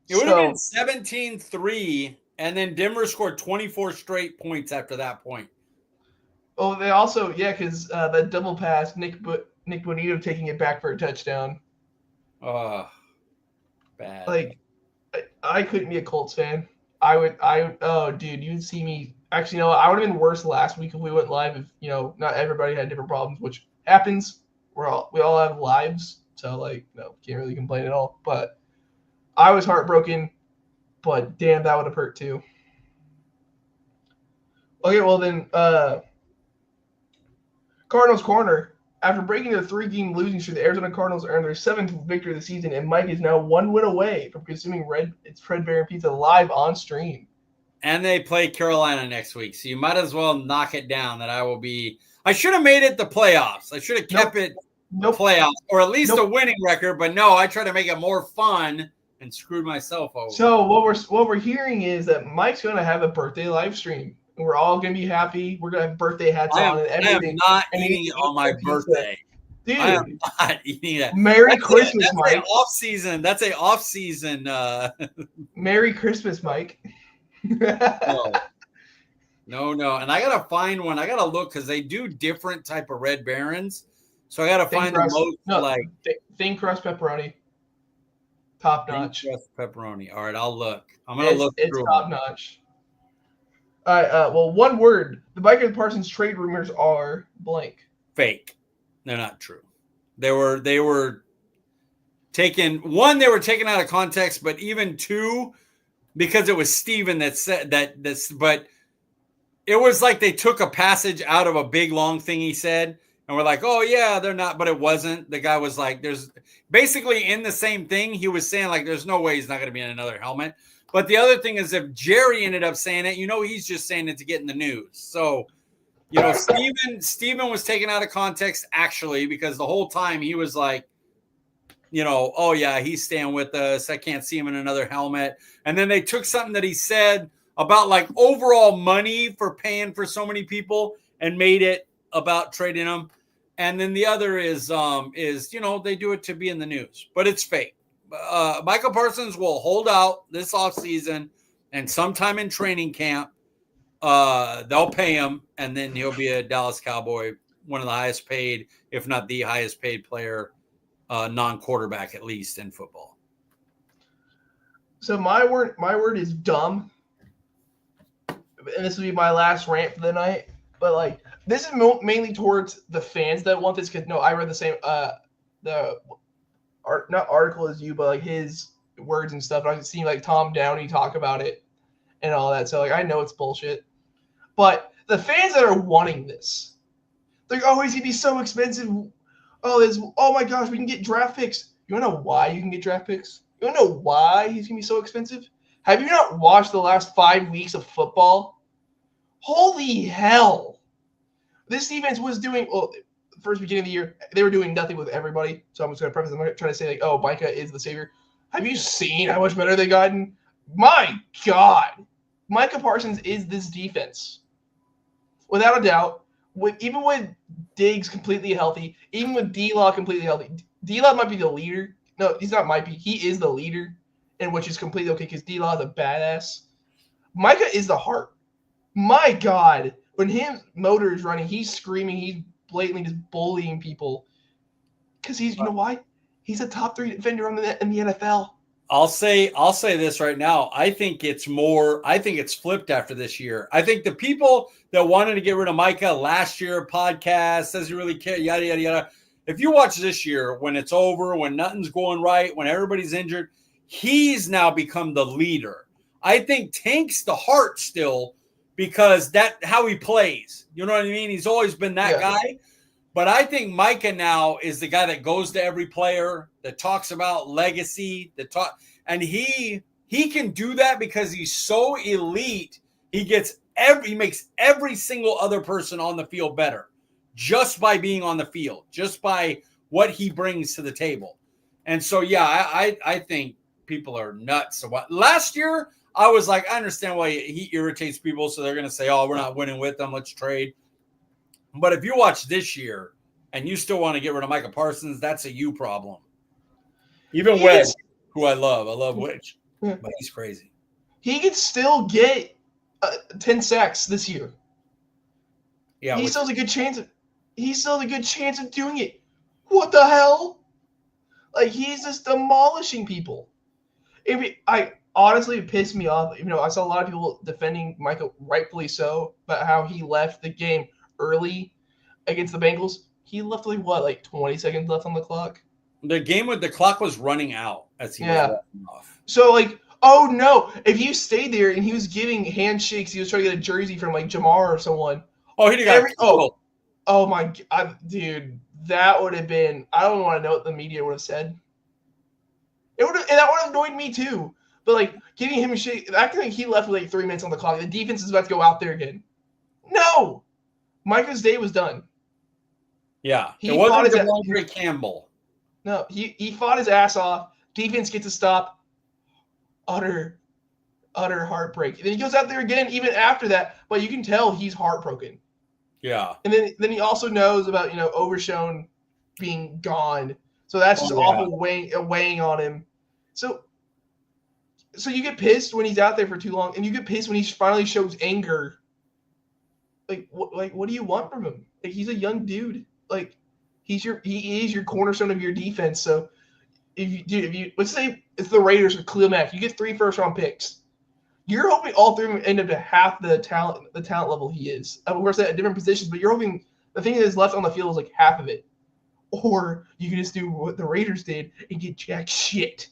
It would have been 17-3, and then Denver scored 24 straight points after that point. Oh, they also, because that double pass, Nick Bonito taking it back for a touchdown. Bad. Like, I couldn't be a Colts fan. Dude, you'd see me. Actually, I would have been worse last week if we went live if, not everybody had different problems, which happens. We all have lives, so, can't really complain at all. But I was heartbroken, but damn, that would have hurt too. Okay, well then, Cardinals Corner. After breaking their 3-game losing streak, the Arizona Cardinals earned their 7th victory of the season, and Mike is now 1 win away from consuming Fred Bear and Pizza live on stream. And they play Carolina next week, so you might as well knock it down that I should have made it the playoffs. I should have kept it playoffs, or at least a winning record, but no, I tried to make it more fun and screwed myself over. So what we're hearing is that Mike's going to have a birthday live stream. And we're all going to be happy. We're going to have birthday hats on and everything. I am not eating it on my birthday. Dude, I am not eating that. Merry Christmas, Mike. That's a off-season. Merry Christmas, Mike. No. And I got to find one. I got to look because they do different type of Red Barons. So I got to find the most thin crust pepperoni. Top notch. Thin crust pepperoni. All right, I'll look. I'm going to look through. It's top notch. All right. Well, one word. The Micah Parsons trade rumors are blank. Fake. They're not true. They were taken. One, they were taken out of context, but even two, because it was Steven that said that this. But it was like they took a passage out of a big long thing he said, and we're like, oh yeah, they're not, but it wasn't. The guy was like, there's basically in the same thing. He was saying like, there's no way he's not going to be in another helmet. But the other thing is, if Jerry ended up saying it, he's just saying it to get in the news. So, Steven was taken out of context actually, because the whole time he was like, oh yeah, he's staying with us. I can't see him in another helmet. And then they took something that he said about like overall money for paying for so many people and made it about trading them. And then the other is they do it to be in the news, but it's fake. Michael Parsons will hold out this offseason, and sometime in training camp, they'll pay him, and then he'll be a Dallas Cowboy, one of the highest paid, if not the highest paid player, non-quarterback at least in football. So my word is dumb. And this will be my last rant for the night. But like, this is mainly towards the fans that want this. Because I read the same not article as you, but like his words and stuff. And I've seen like Tom Downey talk about it and all that. So like, I know it's bullshit. But the fans that are wanting this, they're like, oh, he's gonna be so expensive. Oh my gosh, we can get draft picks. You wanna know why you can get draft picks? You wanna know why he's gonna be so expensive? Have you not watched the last 5 weeks of football? Holy hell. This defense was doing, first beginning of the year, they were doing nothing with everybody. So I'm just going to preface, I'm not trying to say, like, oh, Micah is the savior. Have you seen how much better they've gotten? My God. Micah Parsons is this defense. Without a doubt, even with Diggs completely healthy, even with D-Law completely healthy, D-Law might be the leader. No, he's not might be. He is the leader, and which is completely okay because D-Law is a badass. Micah is the heart. My God. When his motor is running, he's screaming. He's blatantly just bullying people. Because you know why? He's a top 3 defender in the NFL. I'll say this right now. I think it's flipped after this year. I think the people that wanted to get rid of Micah last year, podcast, doesn't really care, yada, yada, yada. If you watch this year, when it's over, when nothing's going right, when everybody's injured, he's now become the leader. I think Tank's the heart still, because that's how he plays. You know what I mean? He's always been that guy. But I think Micah now is the guy that goes to every player, that talks about legacy, and he can do that because he's so elite. He makes every single other person on the field better just by being on the field, just by what he brings to the table. And so, yeah, I think people are nuts. So last year, I was like, I understand why he irritates people. So they're going to say, oh, we're not winning with them. Let's trade. But if you watch this year and you still want to get rid of Micah Parsons, that's a you problem. Even Wedge, who I love Wedge, but he's crazy. He could still get 10 sacks this year. Yeah, he still has a good chance of doing it. What the hell? Like, he's just demolishing people. Honestly, it pissed me off. I saw a lot of people defending Micah, rightfully so, about how he left the game early against the Bengals. He left like 20 seconds left on the clock. The clock was running out as he was walking off. So oh no, if you stayed there and he was giving handshakes, he was trying to get a jersey from like Jamar or someone. Oh, he got oh my God, dude, that would have been. I don't want to know what the media would have said. That would have annoyed me too. But like giving him a shake, acting like he left with like 3 minutes on the clock. The defense is about to go out there again. No, Micah's day was done. Yeah, it wasn't DeAndre Campbell. No, he fought his ass off. Defense gets a stop. Utter heartbreak. And then he goes out there again, even after that. But you can tell he's heartbroken. Yeah. And then he also knows about Overshown being gone. So that's just awful weighing on him. So you get pissed when he's out there for too long, and you get pissed when he finally shows anger. What do you want from him? Like, he's a young dude. Like, he is your cornerstone of your defense. So if you let's say it's the Raiders or Khalil Mack, you get 3 first-round picks. You're hoping all 3 of them end up to half the talent level he is. Of course, at different positions, but you're hoping the thing that is left on the field is like half of it. Or you can just do what the Raiders did and get jack shit.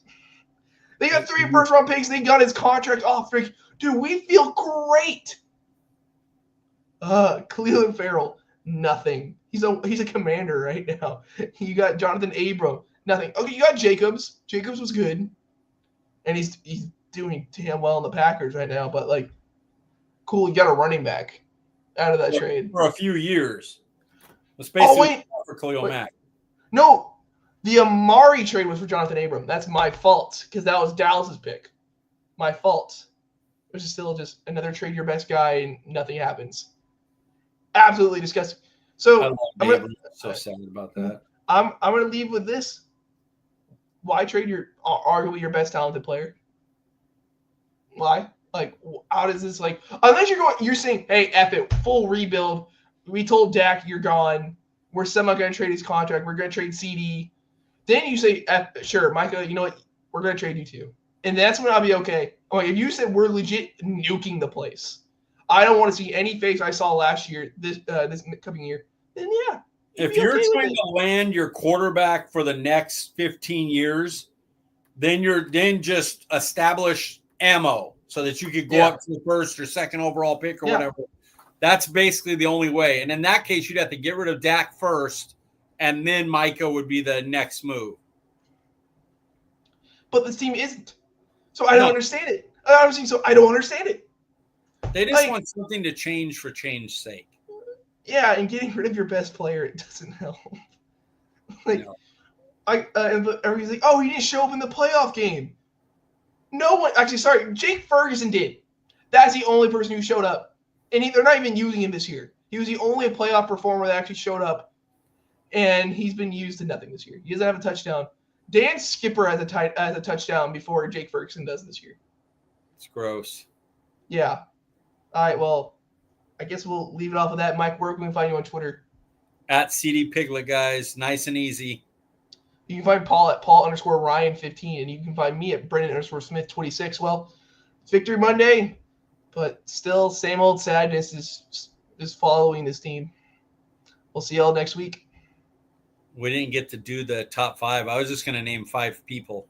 They got 3 first-round picks. They got his contract off. Dude, we feel great. Cleveland Farrell, nothing. He's a commander right now. You got Jonathan Abram, nothing. Okay, you got Jacobs. Jacobs was good, and he's doing damn well in the Packers right now. But like, cool, you got a running back out of that trade for a few years. It's basically for Khalil Mack. No, the Amari trade was for Jonathan Abram. That's my fault because that was Dallas's pick. My fault. It was still just another trade your best guy and nothing happens. Absolutely disgusting. So I'm so sad about that. I'm gonna leave with this. Why trade your arguably your best talented player? Why? Like, how does this like? Unless you're saying, hey, F it, full rebuild. We told Dak you're gone. We're somehow gonna trade his contract. We're gonna trade CD. Then you say, sure, Micah. You know what? We're gonna trade you too. And that's when I'll be okay. Like, if you said we're legit nuking the place, I don't want to see any face I saw last year, this coming year. Then yeah. If you're trying to land your quarterback for the next 15 years, then just establish ammo so that you could go up to the first or second overall pick or whatever. That's basically the only way. And in that case, you'd have to get rid of Dak first, and then Micah would be the next move. But this team isn't. So I don't understand it. So I don't understand it. They just want something to change for change's sake. Yeah, and getting rid of your best player, it doesn't help. Everybody's like, oh, he didn't show up in the playoff game. No one, actually, sorry, Jake Ferguson did. That's the only person who showed up. And they're not even using him this year. He was the only playoff performer that actually showed up. And he's been used to nothing this year. He doesn't have a touchdown. Dan Skipper has a touchdown before Jake Ferguson does this year. It's gross. Yeah. All right, well, I guess we'll leave it off of that. Mike, where can we find you on Twitter? At CD Piglet, guys. Nice and easy. You can find Paul at Paul_Ryan15, and you can find me at Brendan_Smith26. Well, it's Victory Monday, but still same old sadness is following this team. We'll see y'all next week. We didn't get to do the top 5. I was just going to name 5 people.